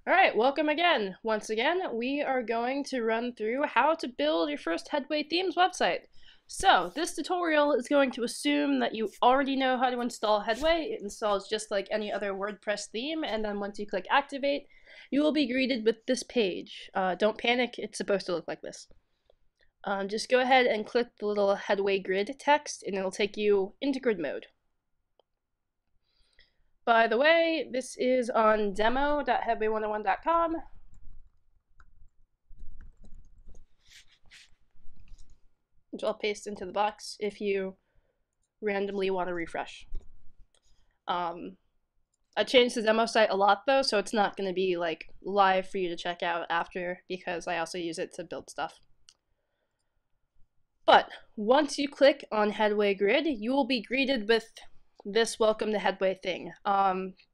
All right, welcome again. Once again, we are going to run through how to build your first Headway Themes website. So, this tutorial is going to assume that you already know how to install Headway. It installs just like any other WordPress theme, and then once you click Activate, you will be greeted with this page. Don't panic, it's supposed to look like this. Just go ahead and click the little Headway Grid text, and it'll take you into grid mode. By the way, this is on demo.headway101.com. Which I'll paste into the box if you randomly want to refresh. I changed the demo site a lot though, so it's not going to be like live for you to check out after because I also use it to build stuff. But once you click on Headway Grid, you will be greeted with this welcome to Headway thing.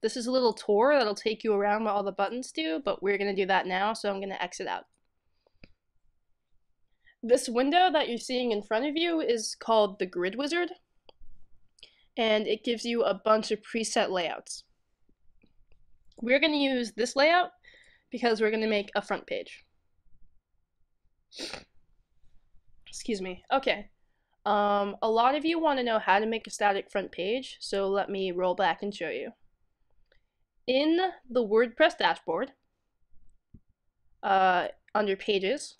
This is a little tour that'll take you around what all the buttons do, but we're going to do that now, so I'm going to exit out. This window that you're seeing in front of you is called the Grid Wizard, and it gives you a bunch of preset layouts. We're going to use this layout because we're going to make a front page. Excuse me. Okay. A lot of you want to know how to make a static front page, so let me roll back and show you. In the WordPress dashboard, under Pages,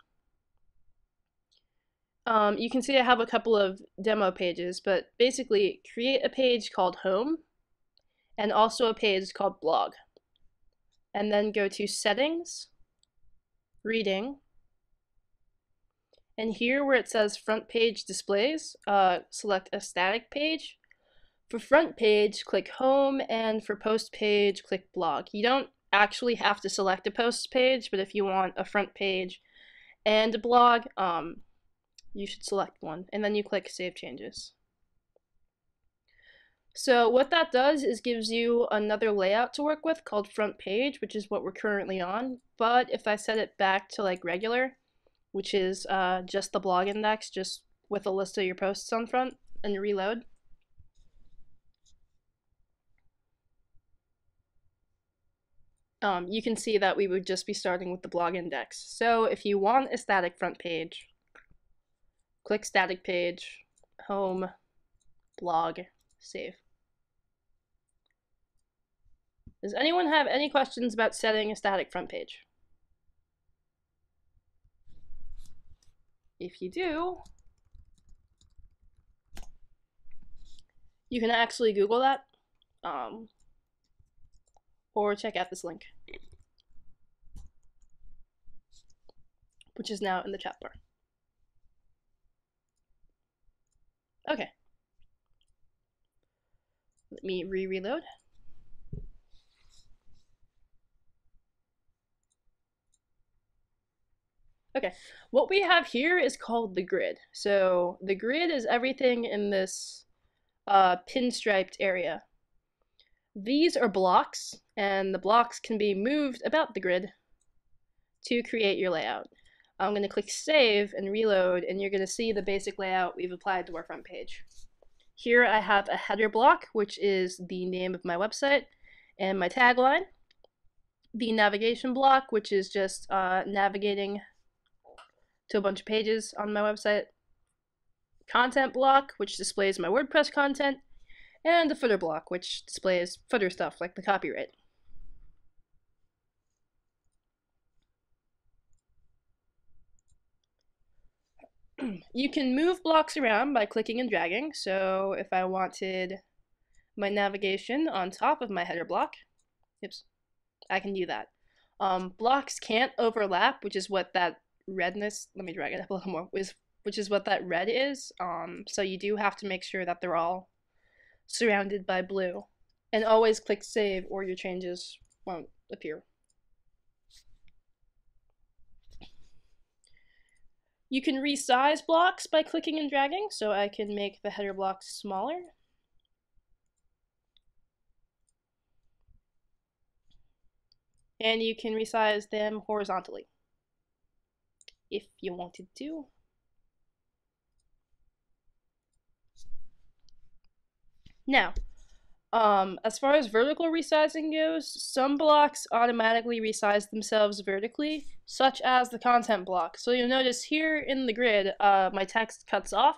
you can see I have a couple of demo pages, but basically create a page called Home and also a page called Blog. And then go to Settings, Reading, and here where it says Front Page Displays, select a static page. For front page, click Home, and for post page, click Blog. You don't actually have to select a post page, but if you want a front page and a blog, you should select one, and then you click Save Changes. So what that does is gives you another layout to work with called front page, which is what we're currently on. But if I set it back to like regular, which is just the blog index, just with a list of your posts on front, and reload, you can see that we would just be starting with the blog index. So if you want a static front page, click Static Page, Home, Blog, Save. Does anyone have any questions about setting a static front page? If you do, you can actually Google that, or check out this link, which is now in the chat bar. Okay. Let me reload. Okay, what we have here is called the grid. So the grid is everything in this pinstriped area. These are blocks, and the blocks can be moved about the grid to create your layout. I'm going to click Save and Reload, and you're going to see the basic layout we've applied to our front page. Here I have a header block, which is the name of my website, and my tagline. The navigation block, which is just navigating to a bunch of pages on my website. Content block, which displays my WordPress content, and the footer block, which displays footer stuff like the copyright. You can move blocks around by clicking and dragging. So if I wanted my navigation on top of my header block, oops, I can do that. Blocks can't overlap, which is what that redness, let me drag it up a little more, which is what that red is. So you do have to make sure that they're all surrounded by blue. And always click Save or your changes won't appear. You can resize blocks by clicking and dragging, so I can make the header blocks smaller. And you can resize them horizontally if you wanted to. Now, As far as vertical resizing goes, some blocks automatically resize themselves vertically, such as the content block. So you'll notice here in the grid, my text cuts off,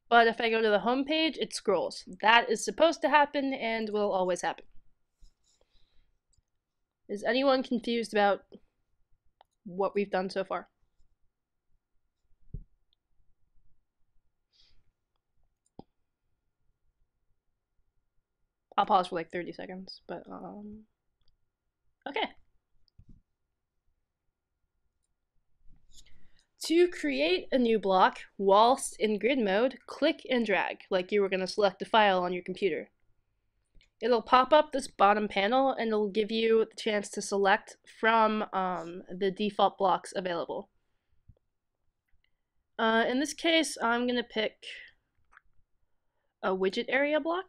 but if I go to the home page, it scrolls. That is supposed to happen and will always happen. Is anyone confused about what we've done so far? I'll pause for like 30 seconds, but okay. To create a new block whilst in grid mode, click and drag like you were going to select a file on your computer. It'll pop up this bottom panel and it'll give you the chance to select from the default blocks available. In this case, I'm going to pick a widget area block.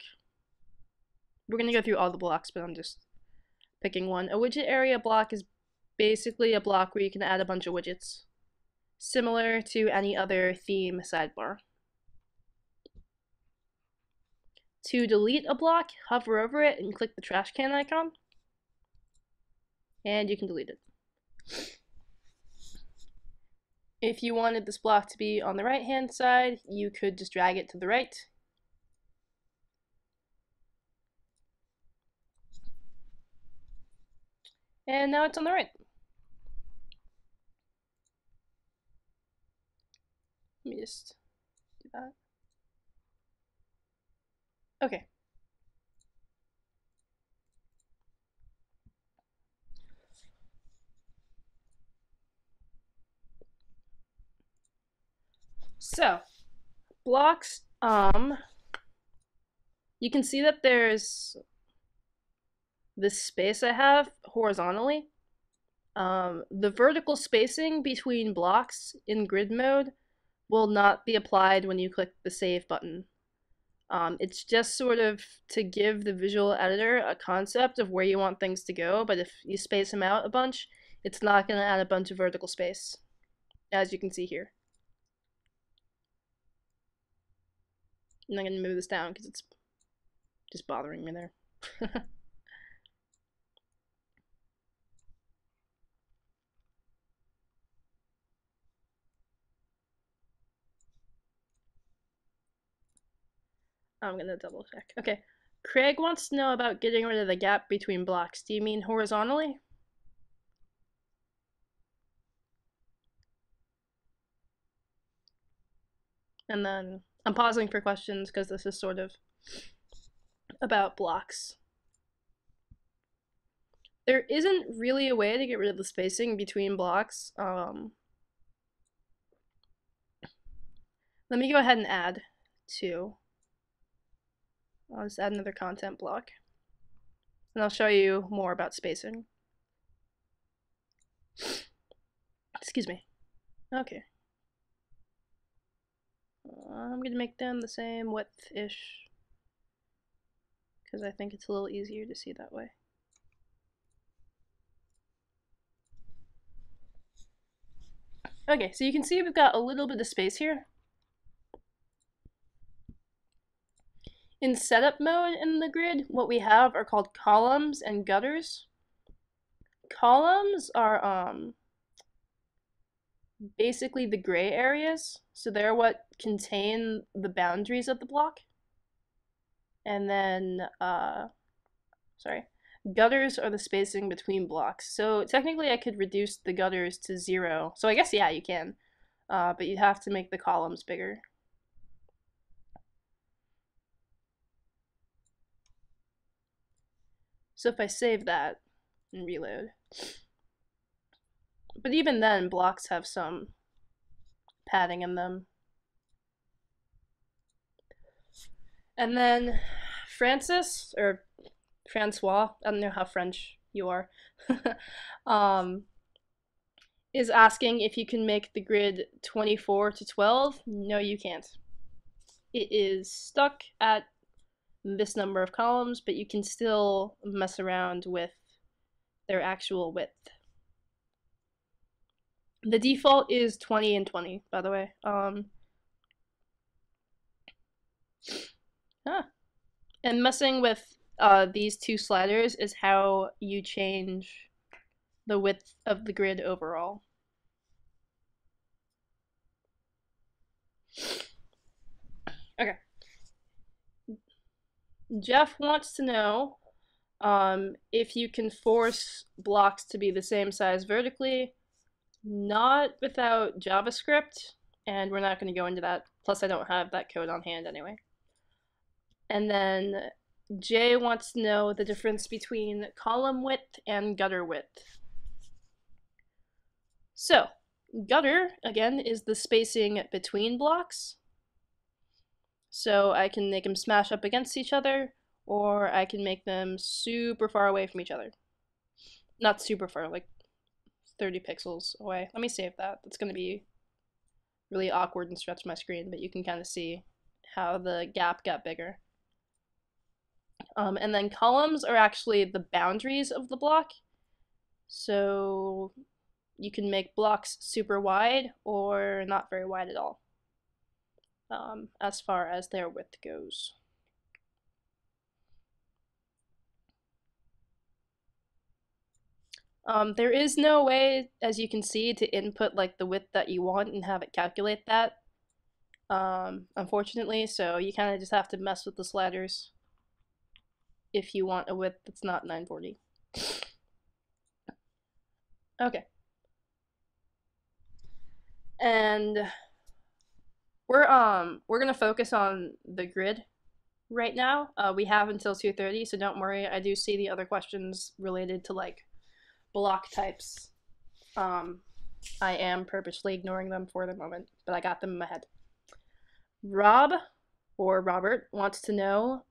We're going to go through all the blocks, but I'm just picking one. A widget area block is basically a block where you can add a bunch of widgets, similar to any other theme sidebar. To delete a block, hover over it and click the trash can icon, and you can delete it. If you wanted this block to be on the right-hand side, you could just drag it to the right. And now it's on the right. Let me just do that. Okay. So, blocks, you can see that there's this space I have horizontally. The vertical spacing between blocks in grid mode will not be applied when you click the save button. It's just sort of to give the visual editor a concept of where you want things to go, but if you space them out a bunch, it's not going to add a bunch of vertical space, as you can see here. I'm not going to move this down because it's just bothering me there. I'm going to double check. Okay. Craig wants to know about getting rid of the gap between blocks. Do you mean horizontally? And then I'm pausing for questions because this is sort of about blocks. There isn't really a way to get rid of the spacing between blocks. Let me go ahead and add two. I'll just add another content block. And I'll show you more about spacing. Excuse me. Okay. I'm going to make them the same width-ish, because I think it's a little easier to see that way. Okay, so you can see we've got a little bit of space here. In setup mode in the grid, what we have are called columns and gutters. Columns are basically the gray areas, so they're what contain the boundaries of the block. And then, gutters are the spacing between blocks. So technically I could reduce the gutters to 0. So I guess, yeah, you can, but you'd have to make the columns bigger. So if I save that and reload, but even then, blocks have some padding in them. And then Francis, or Francois, I don't know how French you are, is asking if you can make the grid 24 to 12. No, you can't. It is stuck at this number of columns, but you can still mess around with their actual width. The default is 20 and 20, by the way. And messing with these two sliders is how you change the width of the grid overall. Okay. Jeff wants to know if you can force blocks to be the same size vertically, not without JavaScript, and we're not going to go into that. Plus, I don't have that code on hand anyway. And then Jay wants to know the difference between column width and gutter width. So, gutter, again, is the spacing between blocks. So I can make them smash up against each other, or I can make them super far away from each other. Not super far, like 30 pixels away. Let me save that. That's going to be really awkward and stretch my screen, but you can kind of see how the gap got bigger. And then columns are actually the boundaries of the block. So you can make blocks super wide or not very wide at all, as far as their width goes. There is no way, as you can see, to input like the width that you want and have it calculate that, unfortunately, so you kind of just have to mess with the sliders if you want a width that's not 940. Okay. And we're gonna focus on the grid right now. We have until 2:30, so don't worry. I do see the other questions related to like block types. I am purposely ignoring them for the moment, but I got them in my head. Rob, or Robert, wants to know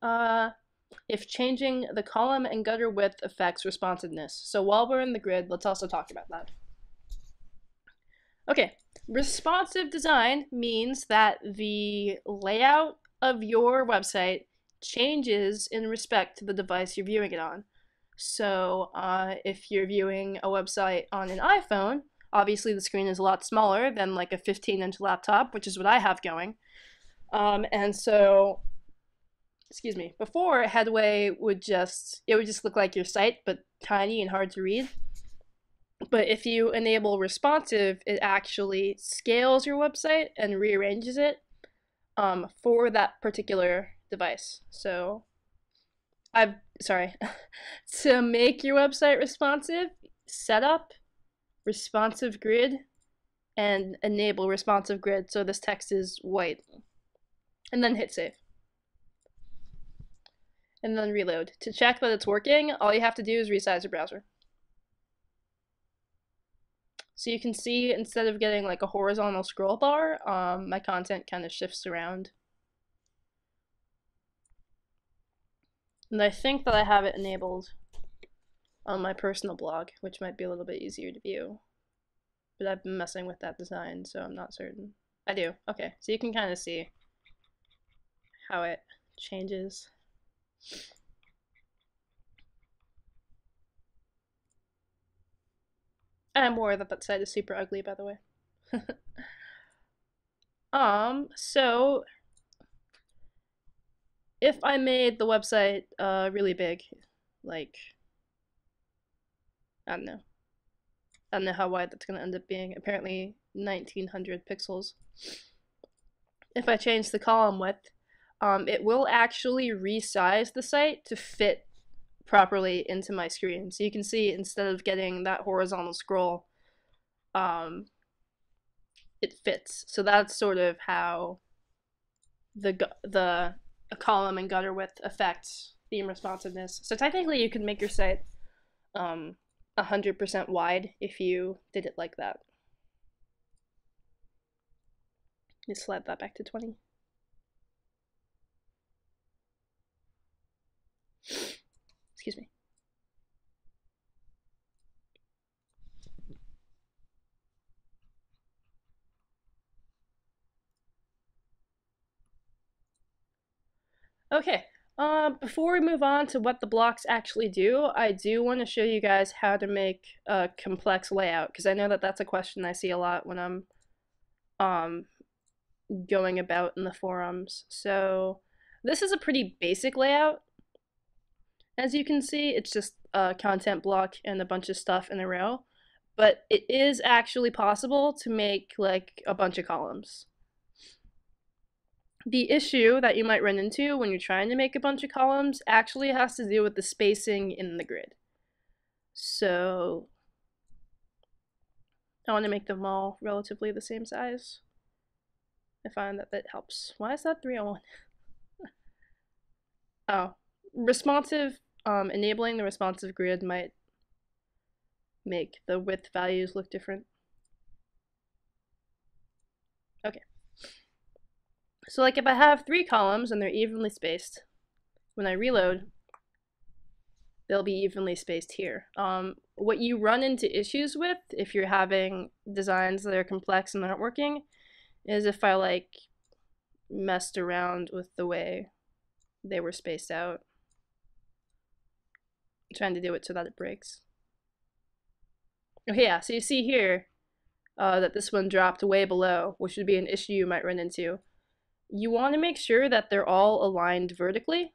if changing the column and gutter width affects responsiveness. So while we're in the grid, let's also talk about that. Okay, responsive design means that the layout of your website changes in respect to the device you're viewing it on. So if you're viewing a website on an iPhone, obviously the screen is a lot smaller than like a 15-inch laptop, which is what I have going. And so, excuse me, before Headway would just look like your site, but tiny and hard to read. But if you enable responsive, it actually scales your website and rearranges it for that particular device. So to make your website responsive, set up responsive grid and enable responsive grid so this text is white. And then hit save. And then reload. To check that it's working, all you have to do is resize your browser. So you can see, instead of getting like a horizontal scroll bar, my content kind of shifts around. And I think that I have it enabled on my personal blog, which might be a little bit easier to view. But I've been messing with that design, so I'm not certain. I do. Okay, so you can kind of see how it changes. I'm aware that that site is super ugly, by the way. So if I made the website really big, like, I don't know how wide that's gonna end up being, apparently 1900 pixels. If I change the column width, it will actually resize the site to fit properly into my screen. So you can see, instead of getting that horizontal scroll, it fits. So that's sort of how the column and gutter width affects theme responsiveness. So technically you could make your site 100% wide if you did it like that. Just slide that back to 20. Excuse me. Okay, before we move on to what the blocks actually do, I do want to show you guys how to make a complex layout, because I know that that's a question I see a lot when I'm going about in the forums. So this is a pretty basic layout. As you can see, it's just a content block and a bunch of stuff in a row, but it is actually possible to make like a bunch of columns. The issue that you might run into when you're trying to make a bunch of columns actually has to do with the spacing in the grid. So I want to make them all relatively the same size. I find that that helps. Why is that 301? Oh, responsive, enabling the responsive grid might make the width values look different. Okay. So like if I have 3 columns and they're evenly spaced, when I reload, they'll be evenly spaced here. What you run into issues with if you're having designs that are complex and aren't working is if I like messed around with the way they were spaced out. I'm trying to do it so that it breaks. Okay, yeah, so you see here that this one dropped way below, which would be an issue you might run into. You want to make sure that they're all aligned vertically,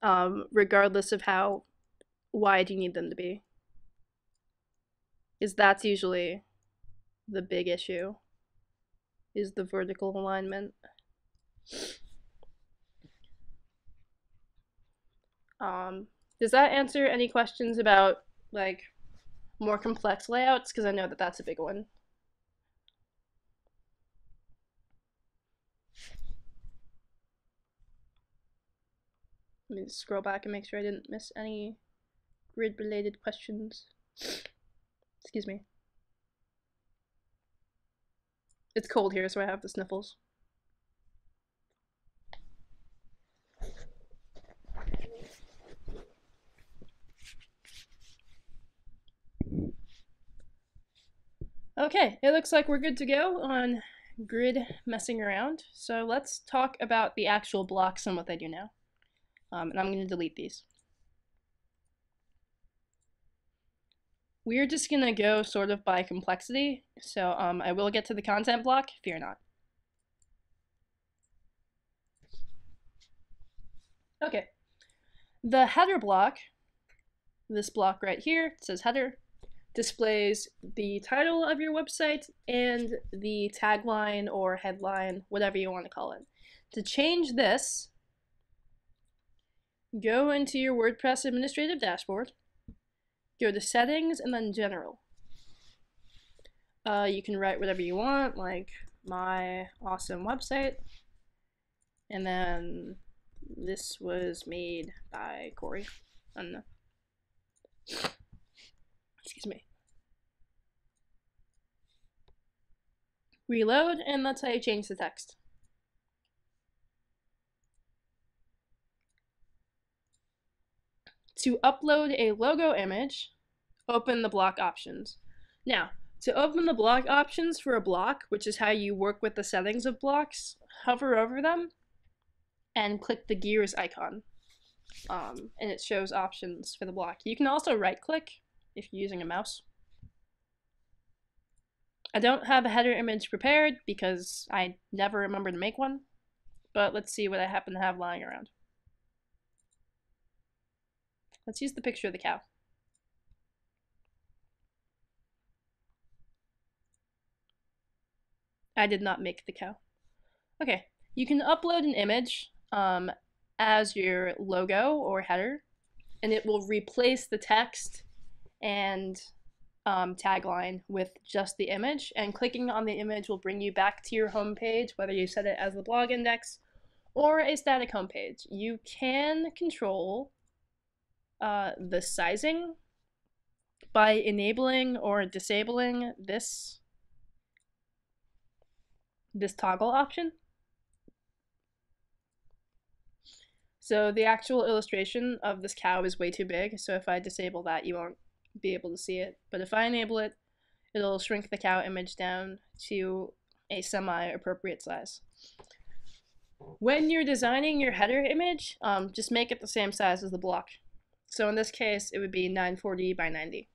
regardless of how wide you need them to be. Because that's usually the big issue, is the vertical alignment. Does that answer any questions about like more complex layouts? Because I know that that's a big one. Let me just scroll back and make sure I didn't miss any grid-related questions. Excuse me. It's cold here, so I have the sniffles. Okay, it looks like we're good to go on grid messing around. So let's talk about the actual blocks and what they do now. And I'm going to delete these. We're just going to go sort of by complexity. So I will get to the content block, fear not. Okay, the header block, this block right here, it says header, displays the title of your website and the tagline or headline, whatever you want to call it. To change this, go into your WordPress administrative dashboard, go to settings and then general. You can write whatever you want, like my awesome website, and then this was made by Corey. I don't know. Excuse me. Reload, and that's how you change the text. To upload a logo image, open the block options. Now, to open the block options for a block, which is how you work with the settings of blocks, hover over them and click the gears icon. And it shows options for the block. You can also right click if you're using a mouse. I don't have a header image prepared because I never remember to make one, but let's see what I happen to have lying around. Let's use the picture of the cow. I did not make the cow. Okay, you can upload an image as your logo or header, and it will replace the text and tagline with just the image, and clicking on the image will bring you back to your home page, whether you set it as the blog index or a static home page. You can control the sizing by enabling or disabling this toggle option. So the actual illustration of this cow is way too big, so if I disable that, you won't be able to see it. But if I enable it, it'll shrink the cow image down to a semi-appropriate size. When you're designing your header image, just make it the same size as the block. So in this case, it would be 940 by 90.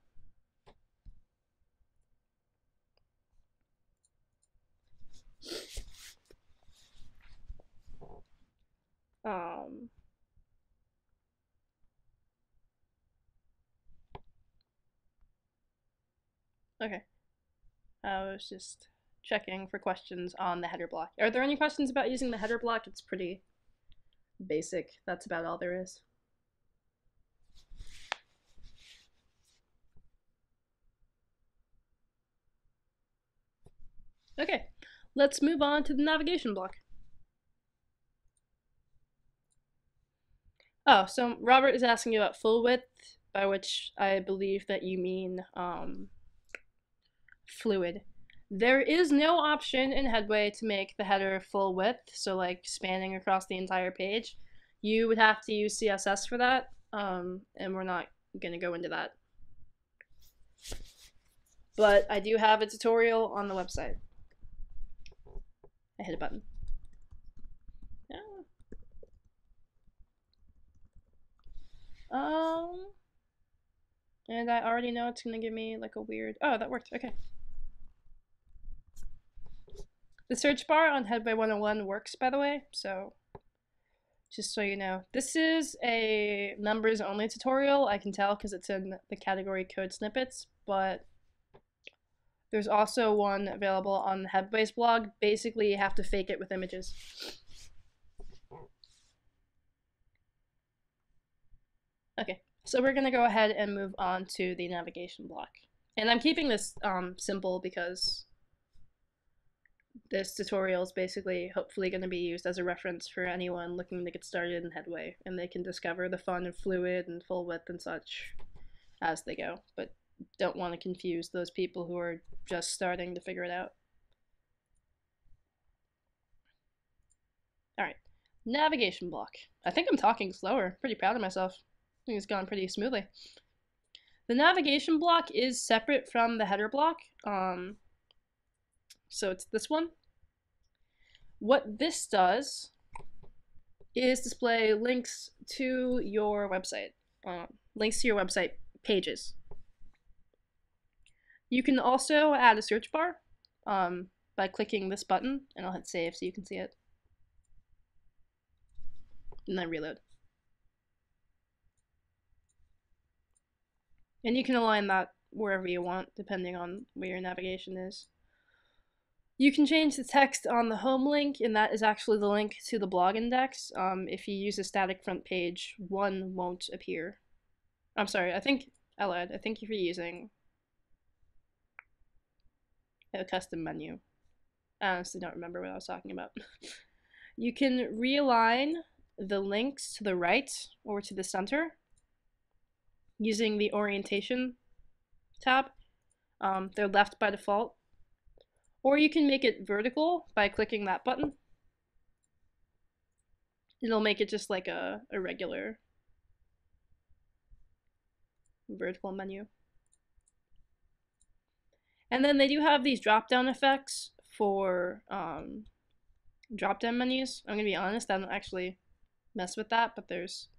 Okay. I was just checking for questions on the header block. Are there any questions about using the header block? It's pretty basic. That's about all there is. Okay, let's move on to the navigation block. Oh, so Robert is asking you about full width, by which I believe that you mean fluid. There is no option in Headway to make the header full width, so like spanning across the entire page. You would have to use CSS for that, and we're not going to go into that. But I do have a tutorial on the website. I hit a button. And I already know it's gonna give me like a weird. Oh, that worked. Okay. The search bar on Headway 101 works, by the way, so just so you know. This is a members only tutorial, I can tell because it's in the category code snippets, but there's also one available on Headway's blog. Basically, you have to fake it with images. Okay, so we're gonna go ahead and move on to the navigation block. And I'm keeping this simple because this tutorial is basically hopefully going to be used as a reference for anyone looking to get started in Headway, and they can discover the fun of fluid and full width and such as they go, but don't want to confuse those people who are just starting to figure it out. Alright, navigation block. I think I'm talking slower. Pretty proud of myself. I think it's gone pretty smoothly. The navigation block is separate from the header block. So it's this one. What this does is display links to your website, links to your website pages. You can also add a search bar by clicking this button, and I'll hit save so you can see it. And then reload. And you can align that wherever you want, depending on where your navigation is. You can change the text on the home link, and that is actually the link to the blog index. If you use a static front page, one won't appear. I'm sorry, I think if you're using a custom menu. I honestly don't remember what I was talking about. You can realign the links to the right or to the center using the orientation tab. They're left by default. Or you can make it vertical by clicking that button. It'll make it just like a regular vertical menu. And then they do have these drop-down effects for drop-down menus. I'm gonna be honest, I don't actually mess with that, but there's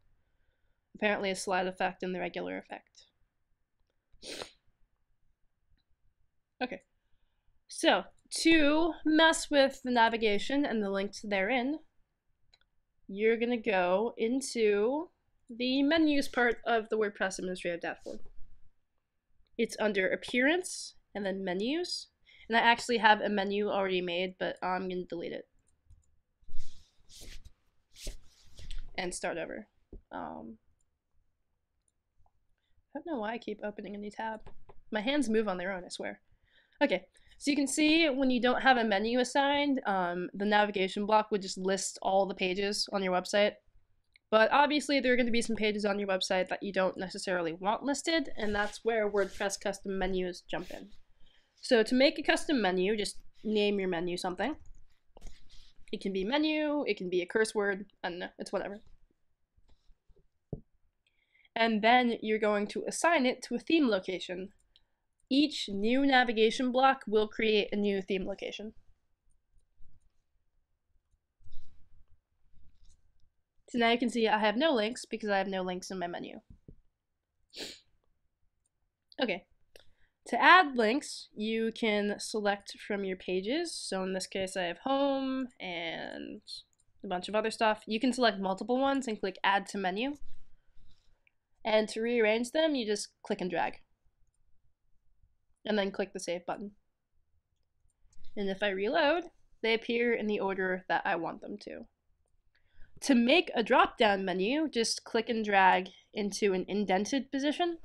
apparently a slide effect and the regular effect. Okay, so to mess with the navigation and the links therein, you're gonna go into the menus part of the WordPress administrative dashboard. It's under appearance and then menus. And I actually have a menu already made, but I'm gonna delete it. And start over. I don't know why I keep opening a new tab. My hands move on their own, I swear. Okay, so you can see when you don't have a menu assigned, the navigation block would just list all the pages on your website. But obviously there are going to be some pages on your website that you don't necessarily want listed, and that's where WordPress custom menus jump in. So to make a custom menu, just name your menu something. It can be menu, it can be a curse word, I don't know, it's whatever. And then you're going to assign it to a theme location. Each new navigation block will create a new theme location. So now you can see I have no links because I have no links in my menu. Okay, to add links, you can select from your pages. So in this case, I have home and a bunch of other stuff. You can select multiple ones and click add to menu. And to rearrange them, you just click and drag. and then click the Save button. And if I reload, they appear in the order that I want them to. To make a drop-down menu, just click and drag into an indented position,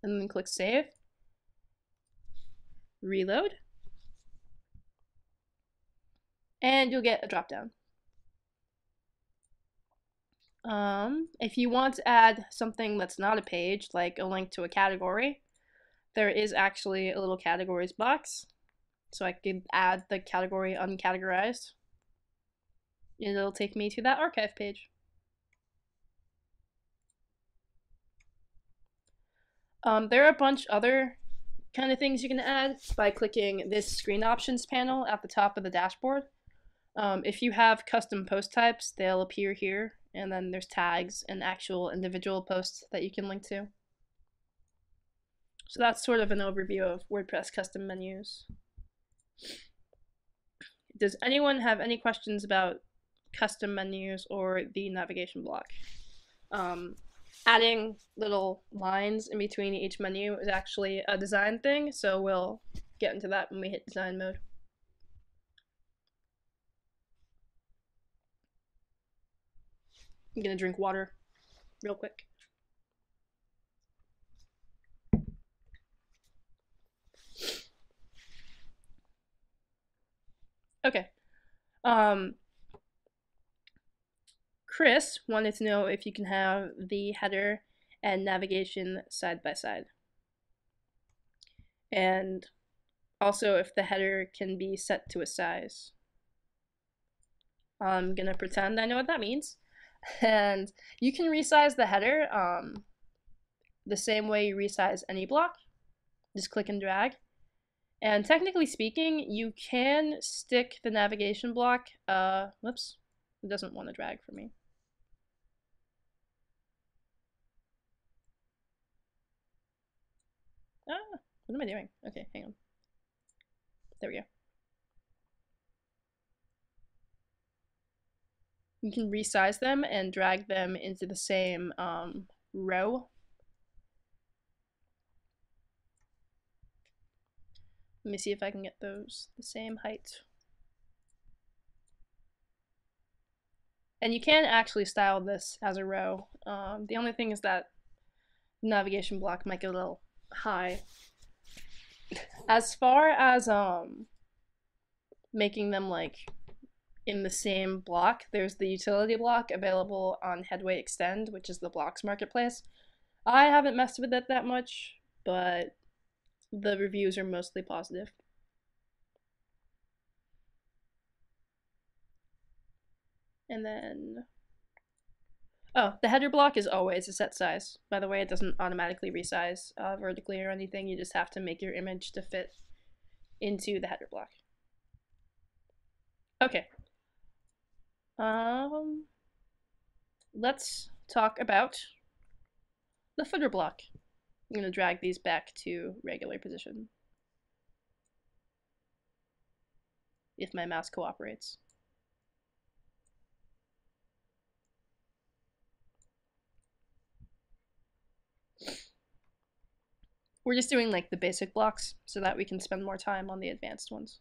and then click Save. Reload, and you'll get a drop-down. If you want to add something that's not a page, like a link to a category, there is actually a little categories box. So I could add the category uncategorized. And it'll take me to that archive page. There are a bunch other kind of things you can add by clicking this screen options panel at the top of the dashboard. If you have custom post types, they'll appear here, and then there's tags and actual individual posts that you can link to. So that's sort of an overview of WordPress custom menus. Does anyone have any questions about custom menus or the navigation block? Adding little lines in between each menu is actually a design thing, so we'll get into that when we hit design mode. I'm gonna drink water real quick. Okay. Chris wanted to know if you can have the header and navigation side by side. And also if the header can be set to a size. I'm gonna pretend I know what that means. And you can resize the header the same way you resize any block. Just click and drag. And technically speaking, you can stick the navigation block, whoops, it doesn't want to drag for me. What am I doing? Okay, hang on. There we go. You can resize them and drag them into the same row. Let me see if I can get those the same height. And you can actually style this as a row. The only thing is that the navigation block might get a little high. As far as making them like in the same block, there's the utility block available on Headway Extend, which is the blocks marketplace. I haven't messed with it that much, but the reviews are mostly positive. And then, oh, the header block is always a set size. By the way, it doesn't automatically resize vertically or anything. You just have to make your image to fit into the header block. Okay. Let's talk about the footer block. I'm going to drag these back to regular position, if my mouse cooperates. We're just doing like the basic blocks so that we can spend more time on the advanced ones.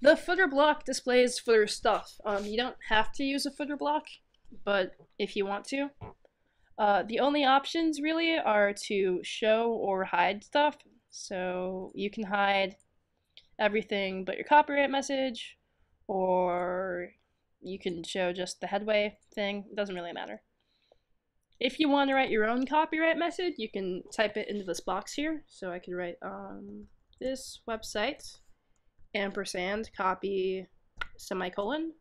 The footer block displays footer stuff. You don't have to use a footer block, but if you want to. The only options really are to show or hide stuff. So you can hide everything but your copyright message, or you can show just the Headway thing. It doesn't really matter. If you want to write your own copyright message, you can type it into this box here. So I could write this website, ampersand, copy, semicolon,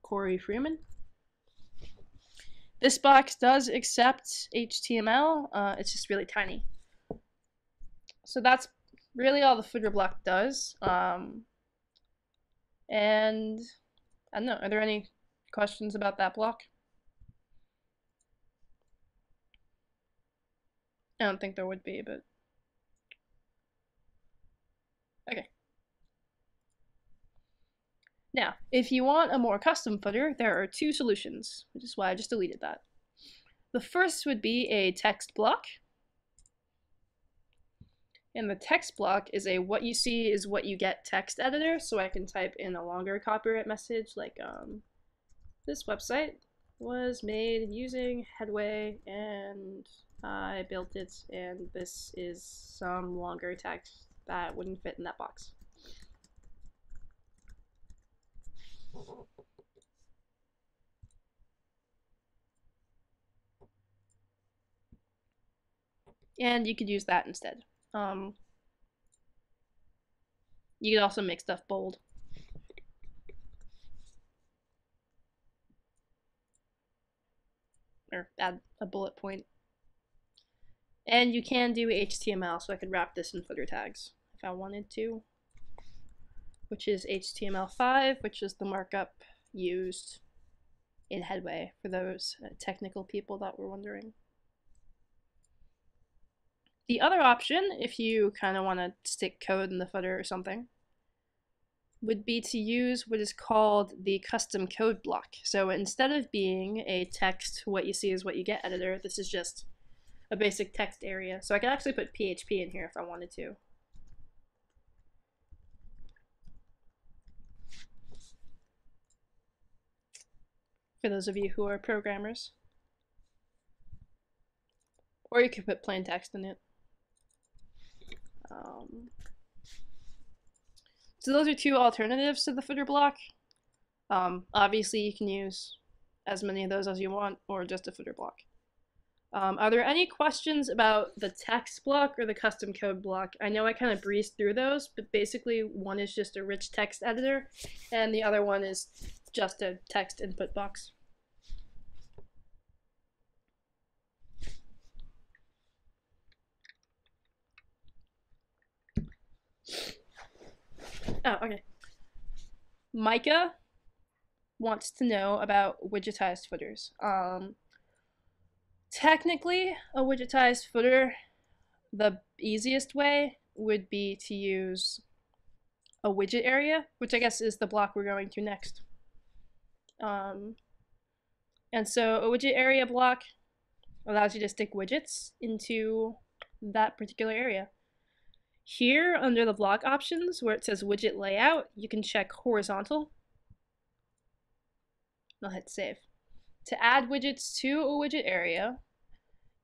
Corey Freeman. This box does accept HTML, it's just really tiny. So that's really all the footer block does. And I don't know, are there any questions about that block? I don't think there would be, but okay. Now, if you want a more custom footer, there are two solutions, which is why I just deleted that. The first would be a text block. And the text block is a what you see is what you get text editor, so I can type in a longer copyright message like this website was made using Headway and I built it, and this is some longer text that wouldn't fit in that box. And you could use that instead. You could also make stuff bold. Or add a bullet point. And you can do HTML, so I could wrap this in footer tags if I wanted to, which is HTML5, which is the markup used in Headway for those technical people that were wondering. The other option, if you kind of want to stick code in the footer or something, would be to use what is called the custom code block. So instead of being a text, what you see is what you get editor, this is just a basic text area. So I could actually put PHP in here if I wanted to. For those of you who are programmers. Or you could put plain text in it. So those are two alternatives to the footer block. Obviously you can use as many of those as you want, or just a footer block. Are there any questions about the text block or the custom code block? I know I kind of breezed through those, but basically one is just a rich text editor, and the other one is just a text input box. Oh, okay. Micah wants to know about widgetized footers. Technically, a widgetized footer, the easiest way would be to use a widget area, which I guess is the block we're going to next. And so a widget area block allows you to stick widgets into that particular area. Here, under the block options, where it says widget layout, you can check horizontal. I'll hit save. To add widgets to a widget area,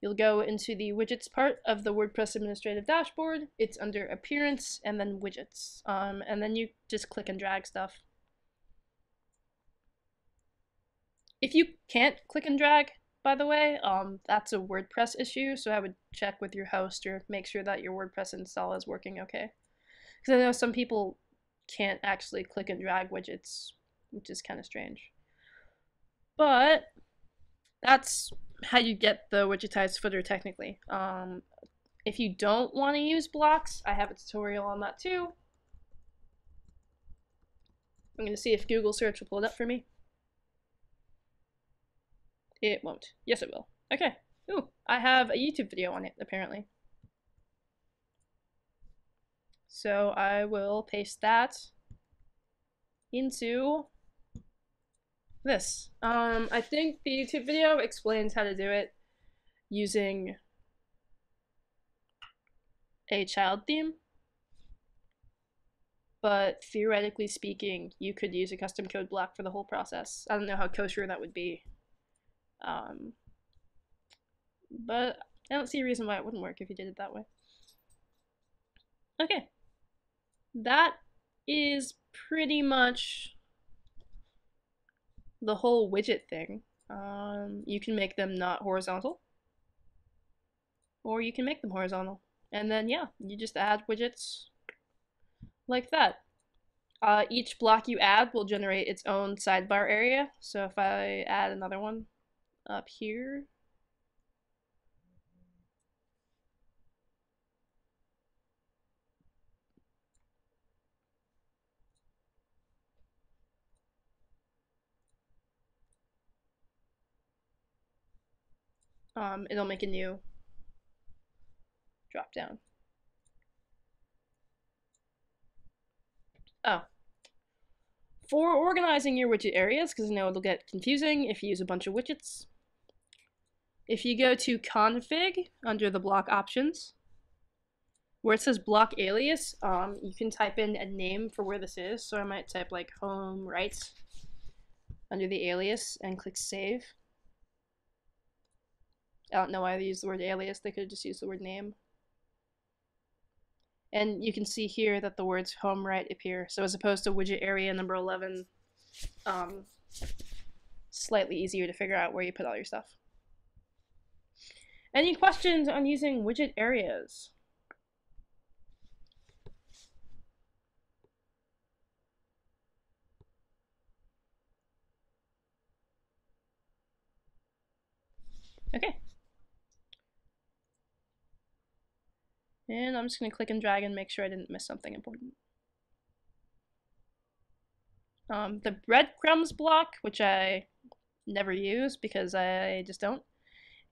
you'll go into the widgets part of the WordPress administrative dashboard. It's under appearance and then widgets. And then you just click and drag stuff. If you can't click and drag, by the way, that's a WordPress issue, so I would check with your host or make sure that your WordPress install is working okay. Because I know some people can't actually click and drag widgets, which is kind of strange. But that's how you get the widgetized footer technically. If you don't want to use blocks, I have a tutorial on that too. I'm going to see if Google search will pull it up for me. It won't. Yes, it will. Okay. Ooh, I have a YouTube video on it, apparently. So I will paste that into this. I think the YouTube video explains how to do it using a child theme. But theoretically speaking, you could use a custom code block for the whole process. I don't know how kosher that would be. But I don't see a reason why it wouldn't work if you did it that way. Okay. That is pretty much the whole widget thing. You can make them not horizontal, or you can make them horizontal. And then, yeah, you just add widgets like that. Each block you add will generate its own sidebar area. So if I add another one up here, it'll make a new drop down. Oh. For organizing your widget areas, because I know it'll get confusing if you use a bunch of widgets, if you go to config under the block options, where it says block alias, you can type in a name for where this is. So I might type like home right under the alias and click save. I don't know why they use the word alias, they could have just used the word name. And you can see here that the words home right appear. So as opposed to widget area number 11, slightly easier to figure out where you put all your stuff. Any questions on using widget areas? Okay. And I'm just going to click and drag and make sure I didn't miss something important. The breadcrumbs block, which I never use because I just don't,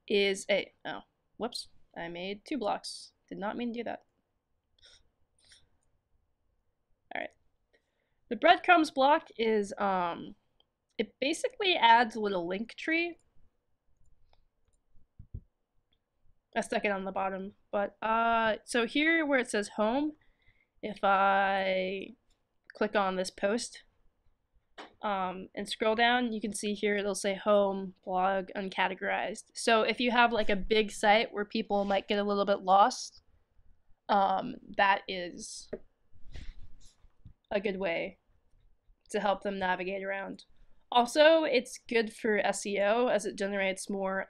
is a, oh, whoops, I made 2 blocks. Did not mean to do that. Alright. The breadcrumbs block is, it basically adds a little link tree. I stuck it on the bottom, but so here where it says home, if I click on this post and scroll down, you can see here it'll say home, blog, uncategorized. So if you have like a big site where people might get a little bit lost, that is a good way to help them navigate around. Also, it's good for SEO as it generates more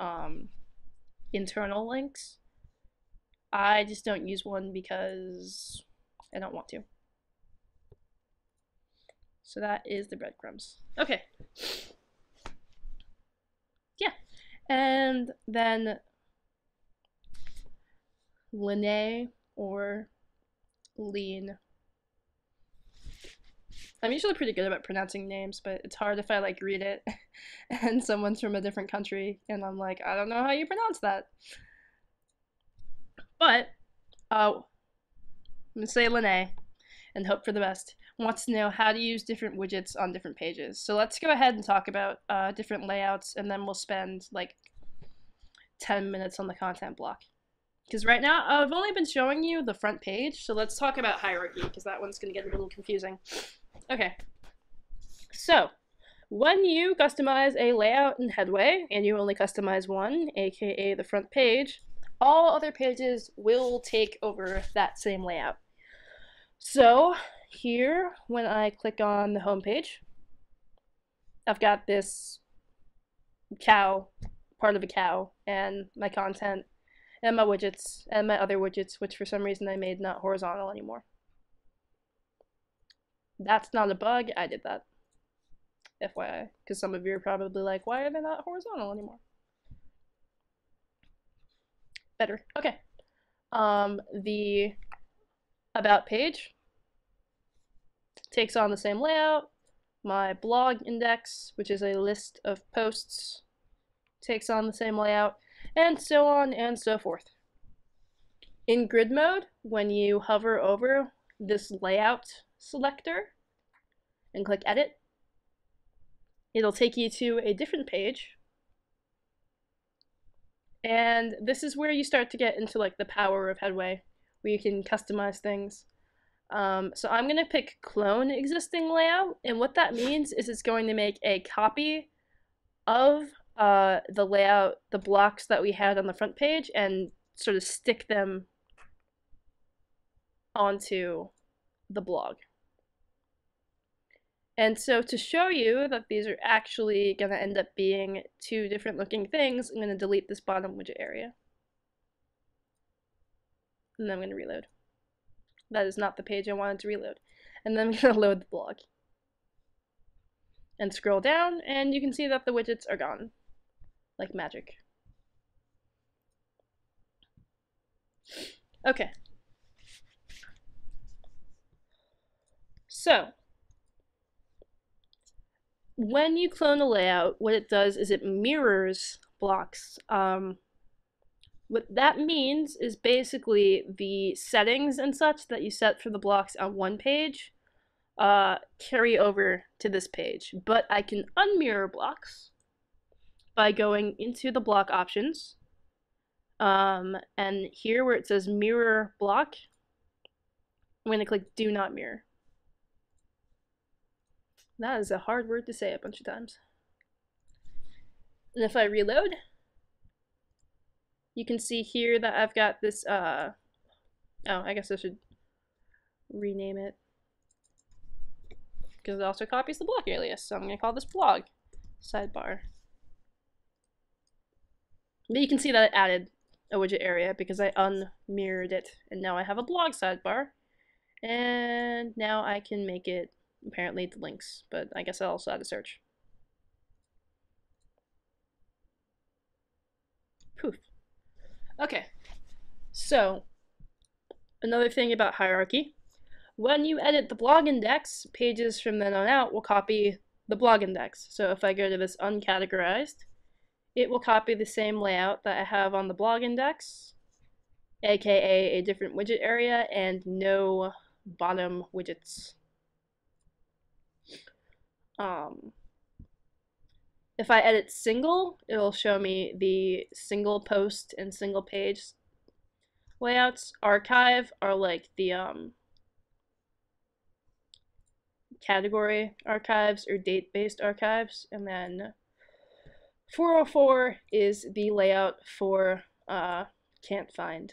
internal links. I just don't use one because I don't want to. So that is the breadcrumbs. Okay. Yeah. And then Linné or Lean. I'm usually pretty good about pronouncing names, but it's hard if I like read it and someone's from a different country and I'm like, I don't know how you pronounce that. But I'm gonna say Linné and hope for the best. Wants to know how to use different widgets on different pages. So let's go ahead and talk about different layouts, and then we'll spend like 10 minutes on the content block. Because right now, I've only been showing you the front page, so let's talk about hierarchy, because that one's going to get a little confusing. Okay, so when you customize a layout in Headway, and you only customize one, aka the front page, all other pages will take over that same layout. So here, when I click on the home page, I've got this cow, part of a cow, and my content, and my widgets, and my other widgets, which for some reason I made not horizontal anymore. That's not a bug, I did that. FYI, because some of you are probably like, why are they not horizontal anymore? Better, okay. The about page takes on the same layout. My blog index, which is a list of posts, takes on the same layout, and so on and so forth. In grid mode, when you hover over this layout selector and click edit, it'll take you to a different page. And this is where you start to get into like the power of Headway, where you can customize things. So I'm going to pick clone existing layout, and what that means is it's going to make a copy of the layout, the blocks that we had on the front page, and sort of stick them onto the blog. And so to show you that these are actually going to end up being 2 different looking things, I'm going to delete this bottom widget area. And then I'm going to reload. That is not the page I wanted to reload. And then I'm going to load the blog. And scroll down, and you can see that the widgets are gone. Like magic. Okay. So, when you clone a layout, what it does is it mirrors blocks. What that means is basically the settings and such that you set for the blocks on one page carry over to this page. But I can unmirror blocks by going into the block options. And here where it says mirror block, I'm going to click do not mirror. That is a hard word to say a bunch of times. And if I reload, you can see here that I've got this, oh, I guess I should rename it, because it also copies the block alias, so I'm going to call this blog sidebar. But you can see that it added a widget area because I unmirrored it, and now I have a blog sidebar, and now I can make it apparently the links, but I guess I'll also add a search. Poof. Okay, so another thing about hierarchy, when you edit the blog index, pages from then on out will copy the blog index. So if I go to this uncategorized, it will copy the same layout that I have on the blog index, aka a different widget area and no bottom widgets. If I edit single, it'll show me the single post and single page layouts. Archive are like the category archives or date-based archives, and then 404 is the layout for can't find.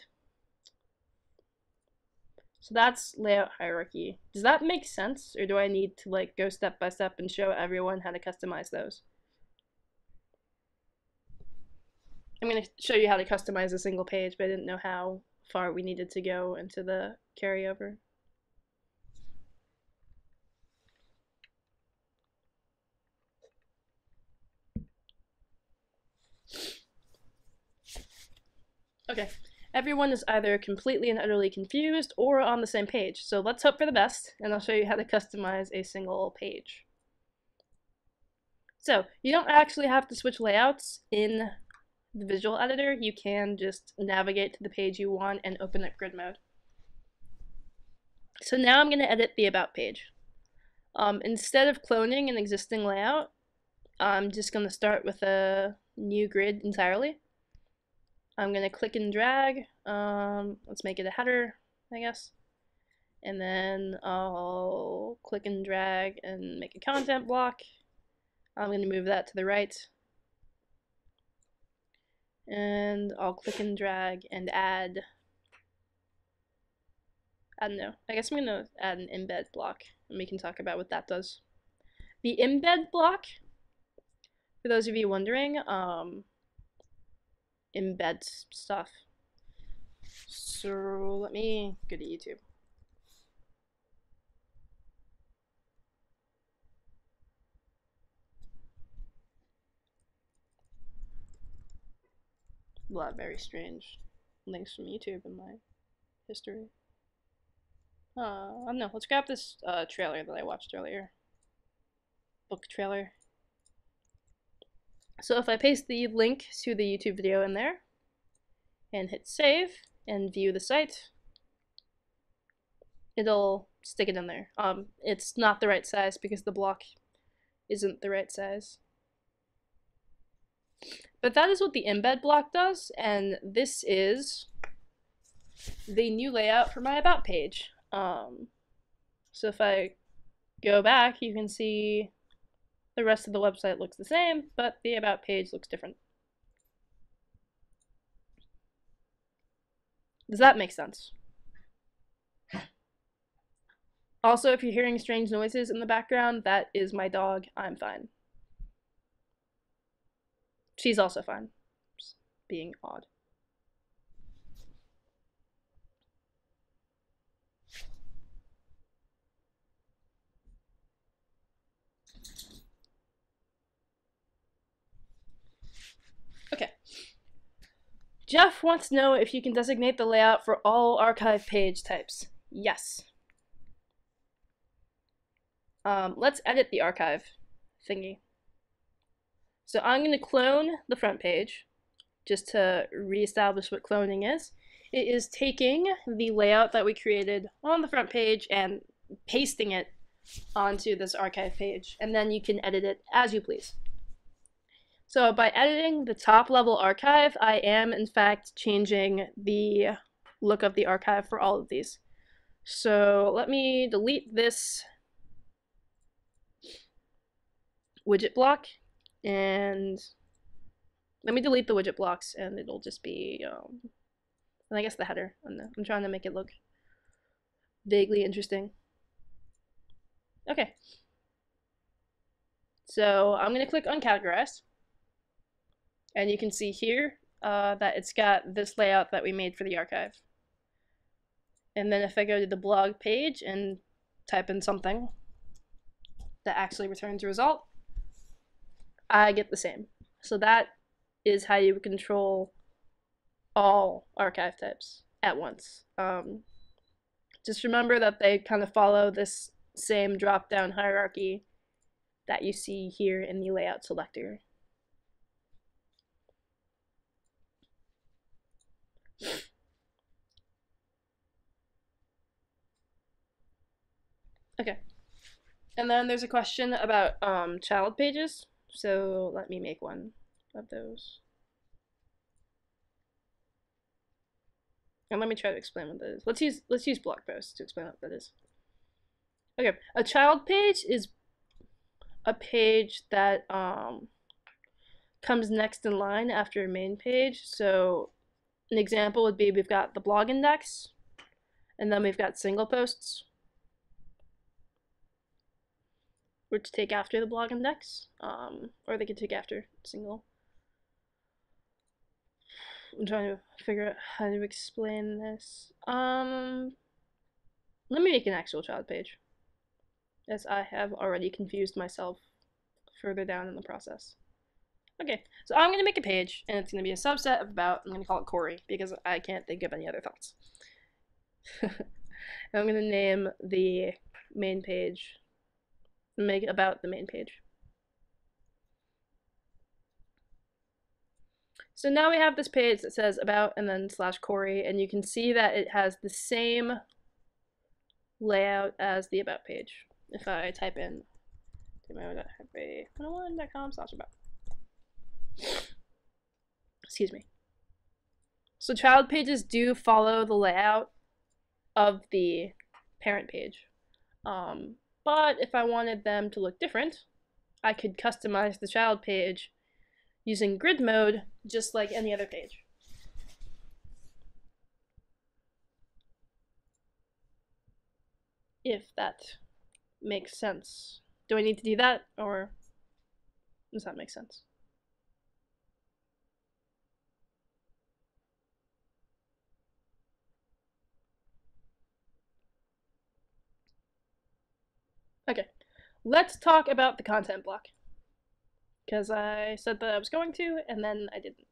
So that's layout hierarchy. Does that make sense, or do I need to like go step by step and show everyone how to customize those? I'm going to show you how to customize a single page, but I didn't know how far we needed to go into the carryover. Okay, everyone is either completely and utterly confused or on the same page, so let's hope for the best, and I'll show you how to customize a single page. So, you don't actually have to switch layouts in the visual editor. You can just navigate to the page you want and open up grid mode. So now I'm going to edit the about page. Instead of cloning an existing layout, I'm just going to start with a new grid entirely. I'm going to click and drag. Let's make it a header, I guess. And then I'll click and drag and make a content block. I'm going to move that to the right. And I'll click and drag and add, I don't know, I guess I'm going to add an embed block, and we can talk about what that does. The embed block, for those of you wondering, embeds stuff. So let me go to YouTube. A lot of very strange links from YouTube in my history. I don't know, let's grab this trailer that I watched earlier. Book trailer. So if I paste the link to the YouTube video in there, and hit save, and view the site, it'll stick it in there. It's not the right size because the block isn't the right size. But that is what the embed block does, and this is the new layout for my about page. So if I go back, you can see the rest of the website looks the same, but the about page looks different. Does that make sense? Also, if you're hearing strange noises in the background, that is my dog. I'm fine. She's also fine. Just being odd. Okay. Jeff wants to know if you can designate the layout for all archive page types. Yes. Let's edit the archive thingy. So I'm going to clone the front page just to reestablish what cloning is. It is taking the layout that we created on the front page and pasting it onto this archive page, and then you can edit it as you please. So by editing the top level archive, I am in fact changing the look of the archive for all of these. So let me delete this widget block, and let me delete the widget blocks, and it'll just be, and I guess the header. I'm trying to make it look vaguely interesting. Okay. So I'm going to click on categorize, and you can see here that it's got this layout that we made for the archive. And then if I go to the blog page and type in something that actually returns a result, I get the same. So that is how you control all archive types at once. Just remember that they kind of follow this same drop-down hierarchy that you see here in the layout selector. Okay. And then there's a question about child pages. So let me make one of those. And let me try to explain what that is. Let's use blog posts to explain what that is. Okay, a child page is a page that comes next in line after a main page. So an example would be we've got the blog index, and then we've got single posts, which take after the blog index, or they could take after single. I'm trying to figure out how to explain this. Let me make an actual child page, as I have already confused myself further down in the process. Okay, so I'm going to make a page, and it's going to be a subset of about. I'm going to call it Corey, because I can't think of any other thoughts. I'm going to name the main page, make about the main page. So now we have this page that says about and then /Corey, and you can see that it has the same layout as the about page. If I type in headway101.com/about. Excuse me. So child pages do follow the layout of the parent page. But if I wanted them to look different, I could customize the child page using grid mode, just like any other page. If that makes sense. Do I need to do that, or does that make sense? Okay, let's talk about the content block, because I said that I was going to, and then I didn't.